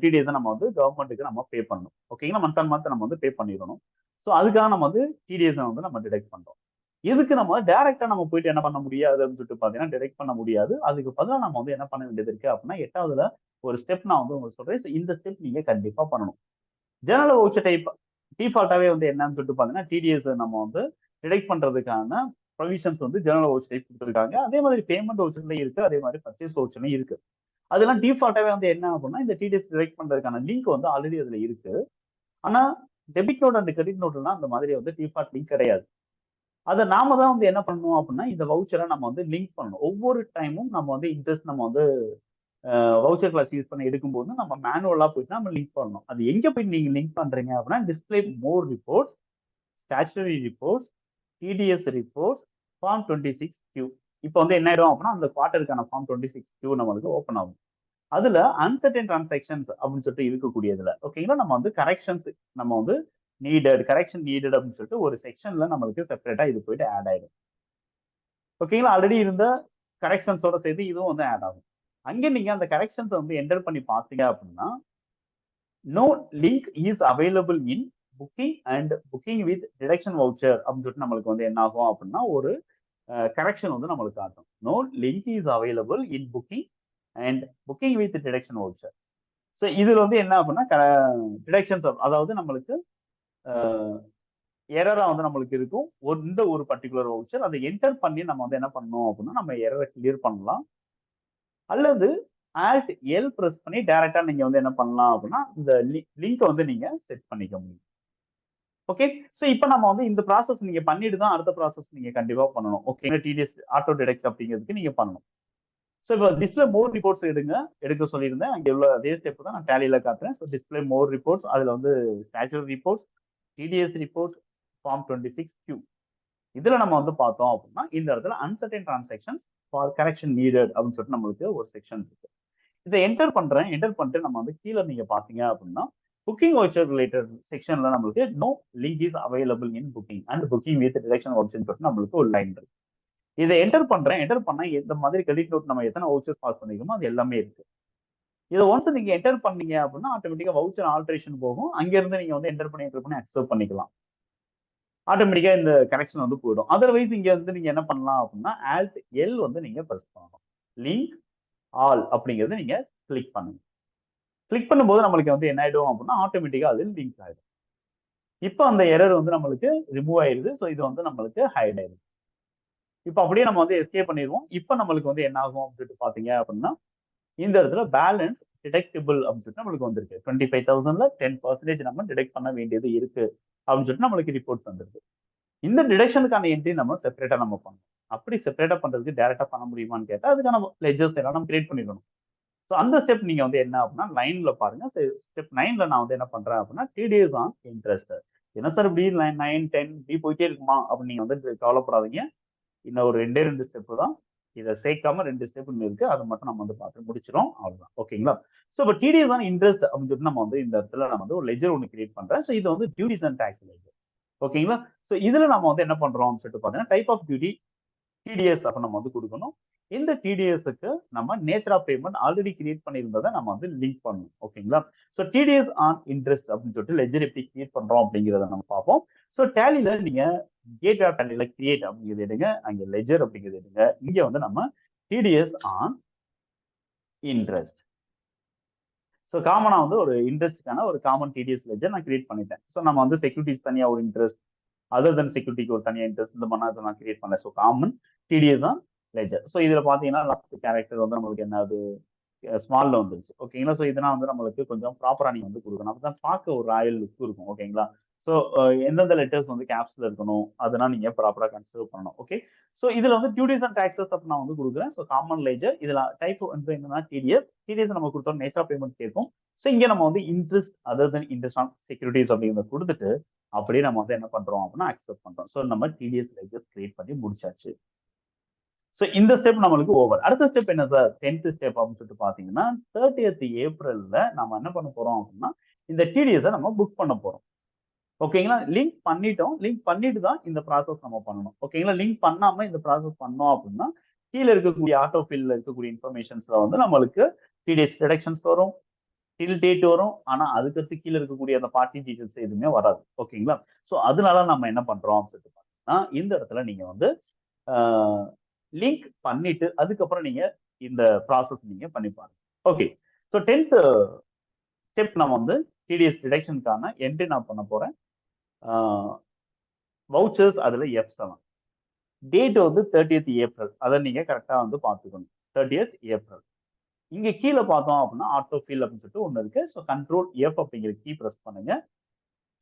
டிடிஎஸ நம்ம வந்து கவர்ன்மென்ட்க்கு நம்ம பே பண்ணணும். ஓகேங்களா? மந்த் ஆன் மந்த் நம்ம வந்து பே பண்ணிறணும். சோ அதுக்காக நம்ம வந்து டிடிஎஸ வந்து நம்ம டிடக்ட் பண்றோம். இதுக்கு நம்ம டைரக்ட்டா நம்ம போயிட்டு என்ன பண்ண முடியாது அப்படின்னு சொல்லிட்டு பார்த்தீங்கன்னா, டிடக்ட் பண்ண முடியாது. அதுக்கு பதிலா நம்ம வந்து என்ன பண்ண வேண்டியது இருக்கு அப்படின்னா, 8வதுல ஒரு ஸ்டெப் நான் வந்து உங்களுக்கு சொல்றேன். சோ இந்த ஸ்டெப் நீங்க கண்டிப்பா பண்ணணும். ஜெனரல் வவுச்சர் டைப் டிஃபால்ட்டாவே வந்து என்னன்னு சொல்லிட்டு பார்த்தீங்கன்னா, டிடிஎஸ் நம்ம வந்து டிடக்ட் பண்றதுக்கான ப்ரொவிஷன்ஸ் வந்து ஜெனரல் வவுச்சர் டைப் குடுத்திருக்காங்க. அதே மாதிரி பேமெண்ட் வவுச்சர்லயும் இருக்கு. அதே மாதிரி பர்ச்சேஸ் வவுச்சர்லயும் இருக்கு. அதெல்லாம் டிஃபால்ட்டாவே வந்து என்ன ஆகும்னா, இந்த டிடிஎஸ் டிடக்ட் பண்றதுக்கான லிங்க் வந்து ஆல்ரெடி அதுல இருக்கு. ஆனா, டெபிட் நோட் அண்ட் கிரெடிட் நோட்லாம் அந்த மாதிரி வந்து டிஃபால்ட் லிங்க் கிடையாது. அத நாம தான் வந்து என்ன பண்ணணும் அப்படின்னா, இந்த வவுச்சர நம்ம வந்து லிங்க் பண்ணணும். ஒவ்வொரு டைமும் நம்ம வந்து இன்ட்ரெஸ்ட் நம்ம வந்து வவுச்சர் கிளாஸ் யூஸ் பண்ணி எடுக்கும்போது நம்ம மேனுவலா போயிட்டு நம்ம லிங்க் பண்ணணும். அது எங்க போய் நீங்க லிங்க் பண்றீங்க அப்படின்னா, display more reports, statutory reports, TDS reports, form 26 Q. இப்ப வந்து என்ன ஆயிடும் அப்படின்னா, அந்த குவார்ட்டருக்கான ஃபார்ம் 26 கியூ நம்மளுக்கு ஓப்பன் ஆகும். அதுல அன்சர்டைன் டிரான்சாக்ஷன்ஸ் அப்படின்னு சொல்லிட்டு இருக்கக்கூடியதுல ஓகேங்களா, நம்ம வந்து கரெக்ஷன்ஸ் நம்ம வந்து கரெக்ஷன் நீடட் அப்படின்னு சொல்லிட்டு ஒரு செக்ஷன்ல நம்மளுக்கு செப்பரேட்டா இது போயிட்டு ஆட் ஆயிடும். ஓகேங்களா, ஆல்ரெடி இருந்த கரெக்ஷன்ஸோட சேர்த்து இதுவும் வந்து ஆட் ஆகும். அங்க நீங்க அந்த கரெக்ஷன்ஸ் வந்து என்டர் பண்ணி பார்த்தீங்க அப்படின்னா, no link is available in booking and booking with deduction voucher அப்படின்னு சொல்லிட்டு நம்மளுக்கு வந்து என்ன ஆகும் அப்படின்னா, ஒரு கரெக்ஷன் வந்து நம்மளுக்கு காட்டும். No link is available in booking and booking with deduction voucher. So இதுல வந்து என்ன அப்படின்னா, டிடக்ஷன்ஸ் அதாவது நம்மளுக்கு எரரா வந்து நம்மளுக்கு இருக்கும். இந்த ஒரு பர்ட்டிகுலர் வவுச்சர் அதை என்டர் பண்ணி நம்ம வந்து என்ன பண்ணணும் அப்படின்னா, நம்ம எரர கிளியர் பண்ணலாம். அல்லது ஆல்ட் எல் பிரஸ் பண்ணி டைரக்ட்டா நீங்க வந்து என்ன பண்ணலாம் அப்படின்னா, இந்த லிங்க்க வந்து நீங்க செட் பண்ணிக்க முடியும். ஓகே. சோ இப்ப நம்ம வந்து இந்த ப்ராசஸ் நீங்க பண்ணிட்டு தான் அடுத்த ப்ராசஸ் நீங்க கண்டிப்பா பண்ணணும். ஓகே. டிடிஎஸ் ஆட்டோ டிடக்ட் அப்படிங்கிறதுக்கு நீங்க பண்ணணும். சோ இப்ப டிஸ்ப்ளே மோர் ரிப்போர்ட்ஸ் எடுக்க சொல்லியிருந்தேன். அங்க உள்ள அதே ஸ்டெப் தான் நான் டேலில காட்டுறேன். சோ டிஸ்ப்ளே மோர் ரிப்போர்ட்ஸ் அதுல வந்து statutory reports, TDS reports, form 26 Q. இதுல நம்ம வந்து பார்த்தோம் அப்படின்னா, இந்த இடத்துல uncertain transactions for correction needed அப்படின்னு சொல்லிட்டு நம்மளுக்கு ஒரு செக்ஷன் இருக்கு. இத என்டர் பண்றேன். என்டர் பண்ணிட்டு நம்ம வந்து கீழ நீங்க பார்த்தீங்க அப்படின்னா, புக்கிங் வவுச்சர் ரிலேட்டட் செக்ஷன்ல நம்மளுக்கு no link is available in booking and booking with deduction வவுச்சர்ன்னு சொல்லிட்டு நம்மளுக்கு ஒரு லைன் இருக்கு. இத என்டர் பண்றேன். என்டர் பண்ணா இந்த மாதிரி கிரெடிட் நோட் நம்ம எத்தனை வவுச்சர்ஸ் பாஸ் பண்ணிருக்கோமோ அது எல்லாமே இருக்கு. இத ஒன்ஸ் நீங்க என்டர் பண்ணீங்க அப்படின்னா, ஆட்டோமேட்டிக்கா வவுச்சர் ஆல்டரேஷன் போகும். அங்க இருந்து நீங்க வந்து என்டர் பண்ணி அக்செப்ட் பண்ணிக்கலாம். ஆட்டோமேட்டிக்கா இந்த கனெக்ஷன் வந்து போயிடும். அதர்வைஸ் இங்க வந்து நீங்க என்ன பண்ணலாம் அப்படின்னா, ஆல்ட் எல் வந்து நீங்க பிரஸ் பண்ணணும். லிங்க் ஆல் அப்படிங்கிறத நீங்க கிளிக் பண்ணுங்க. கிளிக் பண்ணும்போது நம்மளுக்கு வந்து என்ன ஆயிடும் அப்படின்னா, ஆட்டோமேட்டிக்கா அது லிங்க் ஆயிடும். இப்போ அந்த எரர் வந்து நம்மளுக்கு ரிமூவ் ஆயிருது. ஸோ இது வந்து நம்மளுக்கு ஹைட் ஆயிருது. இப்போ அப்படியே நம்ம வந்து எஸ்கேப் பண்ணிடுவோம். இப்போ நம்மளுக்கு வந்து என்ன ஆகும் அப்படின்னு சொல்லிட்டு பாத்தீங்க அப்படின்னா, இந்த இடத்துல பேலன்ஸ் டிடெக்டிபிள் அப்படின்னு சொல்லிட்டு நம்மளுக்கு வந்திருக்கு. 25,000ல 10% நம்ம டிடெக்ட் பண்ண வேண்டியது இருக்கு அப்படின்னு சொல்லிட்டு நம்மளுக்கு ரிப்போர்ட் வந்திருக்கு. இந்த டிடக்ஷனுக்கான என்ட்ரி நம்ம செப்பரேட்டா நம்ம பண்ணணும். அப்படி செப்பரேட்டா பண்றதுக்கு டைரக்டா பண்ண முடியுமான்னு கேட்டா, அதுக்கான லெட்ஜர்ஸ் எல்லாம் நம்ம கிரியேட் பண்ணிடணும். ஸோ அந்த ஸ்டெப் நீங்க வந்து என்ன அப்படின்னா, லைன்ல பாருங்க. ஸ்டெப் 9ல நான் வந்து என்ன பண்றேன் அப்படின்னா, டிடிஎஸ் ஆன் இன்ட்ரெஸ்ட். என்ன சார் இப்படி 9, 10 இப்படி போயிட்டே இருக்குமா அப்படின்னு நீங்க வந்து கவலைப்படாதீங்க. இன்னும் ஒரு 2 ஸ்டெப் தான். இத சேர்க்காம 2 ஸ்டெப் இன்னும் இருக்கு. அத மட்டும் நம்ம வந்து பார்த்து முடிச்சிரும். அவ்வளவுதான். ஓகேங்களா? சோ இப்ப டிடிஎஸ் ஆன் இன்ட்ரெஸ்ட் அப்படின்னு சொல்லிட்டு நம்ம வந்து இந்த இடத்துல நான் வந்து ஒரு லெட்ஜர் ஒண்ணு கிரியேட் பண்றேன். சோ இது வந்து டியூட்டிஸ் அண்ட் டாக்ஸ் லெட்ஜர். ஓகேங்களா? சோ இதுல நம்ம வந்து என்ன பண்றோம்னு சொல்லிட்டு பார்த்தீங்கன்னா, டைப் ஆஃப் டியூட்டி டிடிஎஸ் அப்ப நம்ம வந்து குடுக்கணும். இந்த டிடிஎஸ்க்கு நம்ம nature of payment already create பண்ணியிருந்தத நம்ம வந்து லிங்க் பண்ணணும். ஓகேங்களா? சோ டிடிஎஸ் ஆன் இன்ட்ரெஸ்ட் அப்படின்னு சொல்லிட்டு லெட்ஜர் எப்படி கிரியேட் பண்றோம் அப்படிங்கிறத நம்ம பார்ப்போம். சோ டேலில நீங்க கேட் ஆஃப் டேலில கிரியேட் அப்படிங்கிறது எடுங்க. அங்க லெட்ஜர் அப்படிங்கிறது எடுங்க. இங்க வந்து நம்ம டிடிஎஸ் ஆன் இன்ட்ரெஸ்ட். ஸோ காமனா வந்து ஒரு இன்ட்ரெஸ்ட்க்கான ஒரு காமன் டிடிஎஸ் லெட்ஜர் நான் கிரியேட் பண்ணிட்டேன். ஸோ நம்ம வந்து செக்யூரிட்டிஸ் தனியா ஒரு இன்ட்ரெஸ்ட், அதர் தென் செக்யூரிட்டிக்கு ஒரு தனியா இன்ட்ரெஸ்ட் இந்த மாதிரி நான் கிரியேட் பண்ணேன். So common TDS on ledger. So இதுல பாத்தீங்கன்னா லாஸ்ட் கேரக்டர் வந்து நம்மளுக்கு என்ன ஆகுது, ஸ்மால்ல வந்துருச்சு. ஓகேங்களா? ஸோ இதெல்லாம் வந்து நம்மளுக்கு கொஞ்சம் ப்ராப்பரா நீங்க வந்து கொடுக்கணும். அப்பதான் பார்க்க ஒரு ராயல் லுக் இருக்கும். ஓகேங்களா? ஸோ எந்தெந்த லெட்டர்ஸ் வந்து கேப்ஸ்ல இருக்கணும், அதெல்லாம் நீங்க ப்ராப்பரா கன்சிடர் பண்ணணும். ஓகே. ஸோ இதுல வந்து டியூட்டிஸ் அண்ட் டாக்ஸஸ் அப்ப நான் வந்து கொடுக்குறேன். ஸோ காமன் லெட்ஜர் இதுல டைப் வந்து என்னன்னா டிடிஎஸ். டிடிஎஸ் நம்ம கொடுத்தோம் நேச்சர் ஆஃப் பேமெண்ட் கேட்கும். ஸோ இங்க நம்ம வந்து interest other than interest on securities அப்படிங்கிறத கொடுத்துட்டு அப்படியே நம்ம வந்து என்ன பண்றோம் அப்படின்னா அக்செப்ட் பண்றோம். ஸோ நம்ம டிடிஎஸ் லெட்ஜர்ஸ் கிரியேட் பண்ணி முடிச்சாச்சு. ஸோ இந்த ஸ்டெப் நம்மளுக்கு ஓவர். அடுத்த ஸ்டெப் என்ன சார்? 10th ஸ்டெப் அப்படின்னு சொல்லிட்டு பாத்தீங்கன்னா 30th ஏப்ரல்ல நம்ம என்ன பண்ண போறோம் அப்படின்னா, இந்த டிடிஎஸ் நம்ம புக் பண்ண போறோம். ஓகேங்களா? லிங்க் பண்ணிட்டோம். லிங்க் பண்ணிட்டு தான் இந்த ப்ராசஸ் நம்ம பண்ணணும். ஓகேங்களா? லிங்க் பண்ணாம இந்த ப்ராசஸ் பண்ணோம் அப்படின்னா, கீழ இருக்கக்கூடிய ஆட்டோ ஃபில்ல இருக்கக்கூடிய இன்ஃபர்மேஷன்ஸ்ல வந்து நம்மளுக்கு டிடிஎஸ் டிடக்ஷன்ஸ் வரும். டில் டேட் வரும். ஆனா அதுக்கடுத்து கீழ இருக்கக்கூடிய அந்த பார்ட்டி டீடைல்ஸ் எதுவுமே வராது. ஓகேங்களா? சோ அதனால நம்ம என்ன பண்றோம் அப்படின்னு சொல்லிட்டு பார்த்தீங்கன்னா, இந்த இடத்துல நீங்க வந்து ஆ லிங்க் பண்ணிட்டு அதுக்கப்புறம் நீங்க இந்த ப்ராசஸ் நீங்க பண்ணி பாருங்க. ஓகே. சோ 10th ஸ்டெப் நம்ம வந்து டிடிஎஸ் டிடக்ஷனுக்கான என்ட்ரி நான் பண்ண போறேன். ஆ வவுச்சர்ஸ் அதுல F7. டேட் வந்து 30th ஏப்ரல். அத நீங்க கரெக்ட்டா வந்து பார்த்துக்கணும். 30th April. இங்க கீழ பார்த்தோம் அப்படின்னா, ஆட்டோ ஃபில் அப்படின்னு சொல்லிட்டு ஒண்ணு இருக்கு. ஸோ கண்ட்ரோல் எஃப் அப்படிங்கிற கீ பிரஸ் பண்ணுங்க.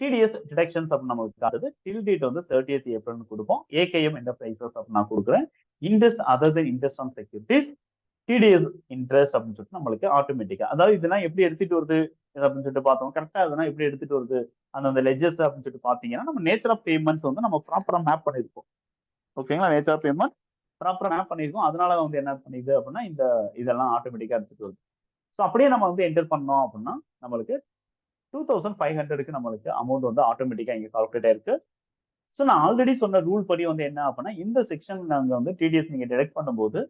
டிடிஎஸ் டிடக்ஷன்ஸ் அப்படின்னு நமக்கு காட்டுது. டில் டேட் வந்து 30th ஏப்ரல்னு கொடுப்போம். ஏகேஎம் என்டர்பிரைசஸ் அப்படின்னு நான் கொடுக்குறேன். Interest other than interest on securities TDS interest அப்படின்னு சொல்லிட்டு நம்மளுக்கு ஆட்டோமேட்டிக்கா. அதாவது இதெல்லாம் எப்படி எடுத்துட்டு வருது அப்படின்னு சொல்லிட்டு பார்த்தோம். கரெக்டா அதெல்லாம் எப்படி எடுத்துட்டு வருது அந்த லெட்ஜர்ஸ் அப்படின்னு சொல்லிட்டு பார்த்தீங்கன்னா, நம்ம நேச்சர் ஆஃப் பேமெண்ட்ஸ் வந்து நம்ம ப்ராப்பரா மேப் பண்ணிருக்கோம். ஓகேங்களா? நேச்சர் ஆஃப் பேமெண்ட் ப்ராப்பரா மேப் பண்ணிருக்கோம். அதனால வந்து என்ன பண்ணிது அப்படின்னா, இதெல்லாம் ஆட்டோமேட்டிக்கா எடுத்துட்டு வருது. ஸோ அப்படியே நம்ம வந்து என்டர் பண்ணோம் அப்படின்னா, நம்மளுக்கு 2500க்கு நம்மளுக்கு அமௌண்ட் வந்து ஆட்டோமேட்டிக்கா இங்க கால்குலேட் ஆயிருக்கு. ஸோ நான் ஆல்ரெடி சொன்ன ரூல் படி வந்து என்ன அப்படின்னா, இந்த செக்ஷன் நாங்க வந்து டிடிஎஸ் நீங்க டிடக்ட் பண்ணும்போது,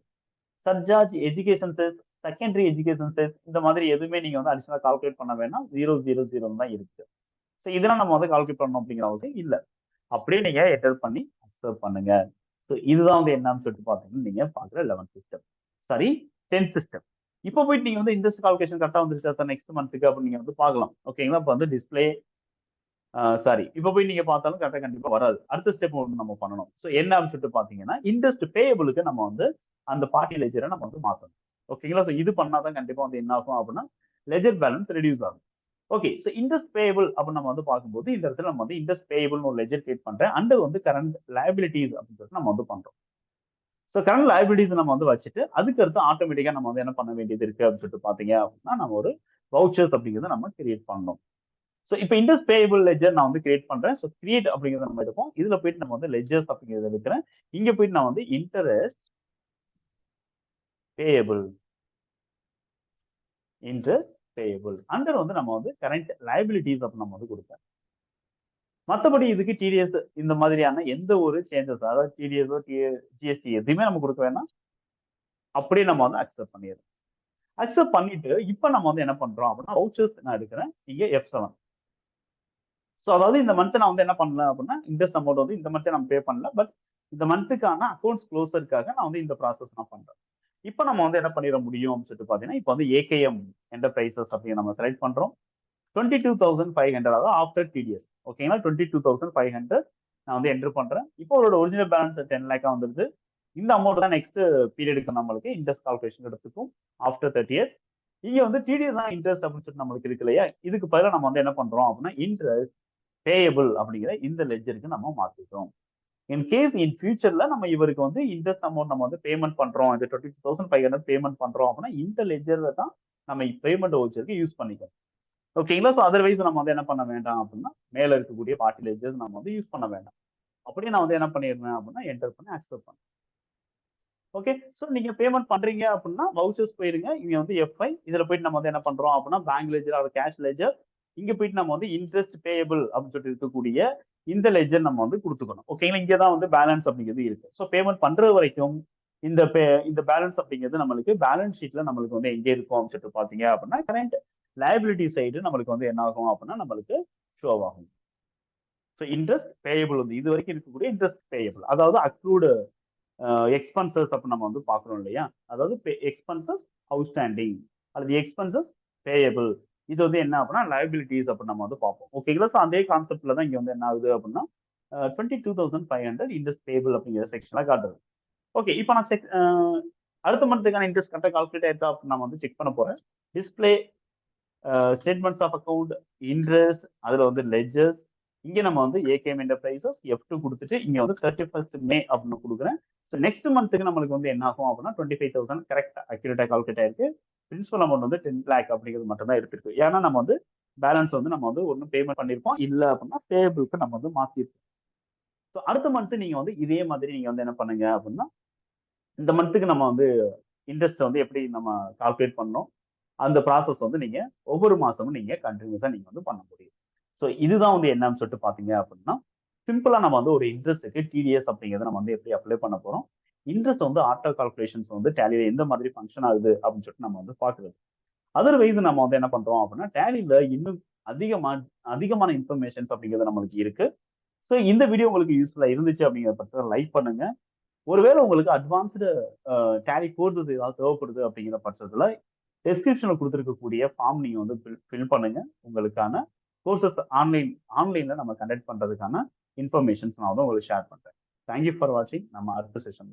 surcharge, education chess, secondary education chess இந்த மாதிரி எதுவுமே நீங்க வந்து அடிஷனலா கால்குலேட் பண்ண வேணாம். 000 தான் இருக்கு. ஸோ இதெல்லாம் நம்ம வந்து கால்குலேட் பண்ணணும் அப்படிங்கிற அவசியம் இல்ல. அப்படியே நீங்க என்டர் பண்ணி அக்செப்ட் பண்ணுங்க. ஸோ இதுதான் வந்து என்னன்னு சொல்லிட்டு பார்த்தீங்கன்னா, நீங்க பார்க்குற 11th step. Sorry 10th step. இப்போ போயிட்டு நீங்க வந்து இன்ட்ரெஸ்ட் கால்குலேஷன் கரெக்ட்டா வந்துருச்சா சார் நெக்ஸ்ட் மந்த்க்கு அப்படின்னு நீங்க வந்து பார்க்கலாம். ஓகேங்களா? இப்ப வந்து டிஸ்ப்ளே சாரி. இப்ப போய் நீங்க பார்த்தாலும் கரெக்ட்டா கண்டிப்பா வராது. அடுத்த ஸ்டெப் ஒண்ணு நம்ம பண்ணணும். ஸோ என்ன அப்படின்னு சொல்லிட்டு பார்த்தீங்கன்னா, இன்ட்ரெஸ்ட் பேயபிளுக்கு நம்ம வந்து அந்த பார்ட்டி லெட்ஜர நம்ம வந்து மாத்தணும். ஓகேங்களா? ஸோ இது பண்ணா தான் கண்டிப்பா வந்து என்ன ஆகும் அப்படின்னா, லெட்ஜர் பேலன்ஸ் ரெடியூஸ் ஆகும். ஓகே. ஸோ இன்ட்ரெஸ்ட் பேயபிள் அப்படின்னு நம்ம வந்து பார்க்கும்போது, இந்த இடத்துல நம்ம வந்து இன்ட்ரெஸ்ட் பேயபிள்னு ஒரு லெட்ஜர் கிரியேட் பண்றேன். அண்டர் வந்து கரண்ட் லயபிலிட்டீஸ் அப்படின்னு சொல்லிட்டு நம்ம வந்து பண்றோம். ஸோ கரண்ட் லயபிலிட்டீஸ் நம்ம வந்து வச்சுட்டு, அதுக்கு அடுத்து ஆட்டோமேட்டிக்கா நம்ம வந்து என்ன பண்ண வேண்டியது இருக்கு அப்படின்னு சொல்லிட்டு பார்த்தீங்க அப்படின்னா, நம்ம ஒரு வவுச்சர்ஸ் அப்படிங்கிறத நம்ம கிரியேட் பண்ணணும். ஸோ இப்போ இன்ட்ரெஸ்ட் பேயபிள் லெட்ஜர் நான் வந்து கிரியேட் பண்றேன். ஸோ கிரியேட் அப்படிங்கிறத நம்ம எடுப்போம். இதுல போயிட்டு நம்ம வந்து லெட்ஜர்ஸ் அப்படிங்கிறத எடுக்கிறேன். இங்க போயிட்டு நான் வந்து interest payable interest payable under வந்து நம்ம வந்து கரண்ட் லயபிலிட்டீஸ் அப்படின்னு நம்ம வந்து கொடுப்போம். மத்தபடி இதுக்கு டிடிஎஸ் இந்த மாதிரியான எந்த ஒரு சேஞ்சஸ் அதாவது டிடிஎஸோ ஜிஎஸ்டி எதுவுமே நம்ம கொடுக்க வேணாம். அப்படியே நம்ம வந்து அக்செப்ட் பண்ணிடுறோம். அக்செப்ட் பண்ணிட்டு இப்ப நம்ம வந்து என்ன பண்றோம் அப்படின்னா வவுச்சர்ஸ் நான் எடுக்கிறேன். இங்க F7. ஸோ அதாவது இந்த மந்த் நான் வந்து என்ன பண்ணல அப்படின்னா, இன்ட்ரெஸ்ட் அமௌண்ட் வந்து இந்த மந்த்தே நம்ம பே பண்ணல. பட் இந்த மந்த்துக்கான அக்கவுண்ட்ஸ் க்ளோஸருக்காக நான் வந்து இந்த ப்ராசஸ் நான் பண்றேன். இப்ப நம்ம வந்து என்ன பண்ணிட முடியும் அப்படின்னு சொல்லிட்டு பார்த்தீங்கன்னா, இப்ப வந்து ஏகேஎம் என்டர்பிரைசஸ் அப்படின்னு நம்ம செலக்ட் பண்றோம். 22,500 அதாவது ஆஃப்டர் டிடிஎஸ். ஓகேங்களா? 22,500 நான் வந்து என்டர் பண்றேன். இப்போ அவரோட ஒரிஜினல் பேலன்ஸ் 10 லேக்கா வந்துருது. இந்த அமௌண்ட் தான் நெக்ஸ்ட் பீரியடுக்கு நம்மளுக்கு இன்ட்ரெஸ்ட் கால்குலேஷன் எடுத்துக்கும் ஆஃப்டர் 30th. இங்க வந்து டிடிஎஸ் தான் இன்ட்ரெஸ்ட் அப்படின்னு சொல்லிட்டு நம்மளுக்கு இருக்கு இல்லையா? இதுக்கு பதிலா நம்ம வந்து என்ன பண்றோம் அப்படின்னா, இன்ட்ரெஸ்ட் பேயபிள் அப்படிங்கிற இந்த லெட்ஜருக்கு நம்ம மாத்திட்டோம். இன் கேஸ் இன் ஃபியூச்சர்ல நம்ம இவருக்கு வந்து இன்ட்ரெஸ்ட் அமௌண்ட் நம்ம வந்து பேமெண்ட் பண்றோம். இந்த 22,500 பேமெண்ட் பண்றோம் அப்படின்னா, இந்த லெட்ஜர்ல தான் நம்ம பேமெண்ட் வவுச்சருக்கு யூஸ் பண்ணிக்கணும். ஓகேங்களா? ஸோ அதர்வைஸ் நம்ம வந்து என்ன பண்ண வேண்டாம் அப்படின்னா, மேல இருக்கக்கூடிய பார்ட்டி லெட்ஜர்ஸ் நம்ம வந்து யூஸ் பண்ண வேண்டாம். அப்படியே நான் வந்து என்ன பண்ணிருவேன் அப்படின்னா, என்டர் பண்ணி அக்செப்ட் பண்ணேன். ஓகே. ஸோ நீங்க பேமெண்ட் பண்றீங்க அப்படின்னா, வவுச்சர்ஸ் போயிருங்க. இங்க வந்து எஃப்ஐ இதுல போயிட்டு நம்ம வந்து என்ன பண்றோம் அப்படின்னா, bank ledger R cash ledger. இங்க போயிட்டு நம்ம வந்து இன்ட்ரெஸ்ட் பேயபிள் அப்படின்னு சொல்லிட்டு இருக்கக்கூடிய இந்த லெட்ஜர் நம்ம வந்து குடுத்துக்கணும். ஓகேங்களா? இங்க தான் வந்து பேலன்ஸ் அப்படிங்கிறது இருக்கு. ஸோ பேமெண்ட் பண்றது வரைக்கும் இந்த பேலன்ஸ் அப்படிங்கிறது நம்மளுக்கு பேலன்ஸ் ஷீட்ல நம்மளுக்கு வந்து எங்க இருக்கும் அப்படின்னு சொல்லிட்டு பார்த்தீங்க அப்படின்னா, கரண்ட் லைபிலிட்டி சைடு நம்மளுக்கு வந்து என்ன ஆகும் அப்படின்னா, நம்மளுக்கு ஷோ ஆகும். ஸோ இன்ட்ரெஸ்ட் பேயபிள் வந்து இதுவரைக்கும் இருக்கக்கூடிய இன்ட்ரெஸ்ட் பேயபிள். அதாவது அக்ரூடு எக்ஸ்பென்சஸ் அப்ப நம்ம வந்து பார்க்குறோம் இல்லையா? அதாவது எக்ஸ்பென்சஸ் அவுட்ஸ்டாண்டிங் அல்லது எக்ஸ்பென்சஸ் பேயபிள். இது வந்து என்ன அப்படின்னா லயபிலிட்டிஸ் அப்படின்னு நம்ம வந்து பார்ப்போம். ஓகேங்களா? ஸோ அதே கான்செப்ட்ல தான் இங்க வந்து என்ன ஆகுது அப்படின்னா, 22,500 இன்ட்ரெஸ்ட் பேயபிள் அப்படிங்கிற செக்ஷன்ல காட்டுது. ஓகே. இப்போ நான் அடுத்த மந்த்துக்கான இன்ட்ரெஸ்ட் கரெக்ட்டா கால்குலேட் ஆயிருக்கா அப்படின்னு நான் வந்து செக் பண்ண போறேன். Display statements of account, interest, அதுல வந்து லெட்ஜர்ஸ். இங்க நம்ம வந்து ஏகேஎம் என்டர்பிரைசஸ் F2 குடுத்துட்டு, இங்க வந்து 31st மே அப்படின்னு குடுக்குறேன். ஸோ நெக்ஸ்ட் மந்த்துக்கு நம்மளுக்கு வந்து என்ன ஆகும் அப்படின்னா, 25,000 கரெக்ட்டா அக்யூரேட்டா கால்குலேட் ஆயிருக்கு. பிரின்சிபல் அமௌண்ட் வந்து 10 லேக் அப்படிங்கிறது மட்டும் தான் எடுத்திருக்கு. ஏன்னா நம்ம வந்து பேலன்ஸ் வந்து நம்ம வந்து ஒண்ணு பேமெண்ட் பண்ணியிருப்போம். இல்ல அப்படின்னா பேயபிள்க்கு நம்ம வந்து மாத்திருப்போம். ஸோ அடுத்த மந்த் நீங்க வந்து இதே மாதிரி நீங்க வந்து என்ன பண்ணுங்க அப்படின்னா, இந்த மந்த்துக்கு நம்ம வந்து இன்ட்ரெஸ்ட் வந்து எப்படி நம்ம கால்குலேட் பண்ணோம். அந்த ப்ராசஸ் வந்து நீங்க ஒவ்வொரு மாசமும் நீங்க கன்டினியூஸா நீங்க வந்து பண்ண முடியும். ஸோ இதுதான் வந்து என்னன்னு சொல்லிட்டு பார்த்தீங்க அப்படின்னா, சிம்பிளா நம்ம வந்து ஒரு இன்ட்ரெஸ்ட்க்கு டிடிஎஸ் அப்படிங்கிறத நம்ம வந்து எப்படி அப்ளை பண்ண போறோம். இன்ட்ரெஸ்ட் வந்து ஆட்டோ கால்குலேஷன்ஸ் வந்து டேலில எந்த மாதிரி ஃபங்ஷன் ஆகுது அப்படின்னு சொல்லிட்டு நம்ம வந்து பார்க்குறது. அதர்வைஸ் நம்ம வந்து என்ன பண்றோம் அப்படின்னா, டேலில இன்னும் அதிகமா அதிகமான இன்ஃபர்மேஷன்ஸ் அப்படிங்கிறது நம்மளுக்கு இருக்கு. ஸோ இந்த வீடியோ உங்களுக்கு யூஸ்ஃபுல்லா இருந்துச்சு அப்படிங்கிற பட்சத்துல லைக் பண்ணுங்க. ஒருவேளை உங்களுக்கு அட்வான்ஸ்டு டேலி கோர்சஸ் ஏதாவது தேவைப்படுது அப்படிங்கிற பட்சத்துல டெஸ்கிரிப்ஷன்ல குடுத்திருக்கக்கூடிய ஃபார்ம் நீங்க வந்து ஃபில் பண்ணுங்க. உங்களுக்கான கோர்சஸ் ஆன்லைன்ல நம்ம கண்டக்ட் பண்றதுக்கான இன்ஃபர்மேஷன்ஸ் நான் வந்து உங்களுக்கு ஷேர் பண்றேன். தேங்க் யூ ஃபார் வாட்சிங். நம்ம அடுத்த செஷன்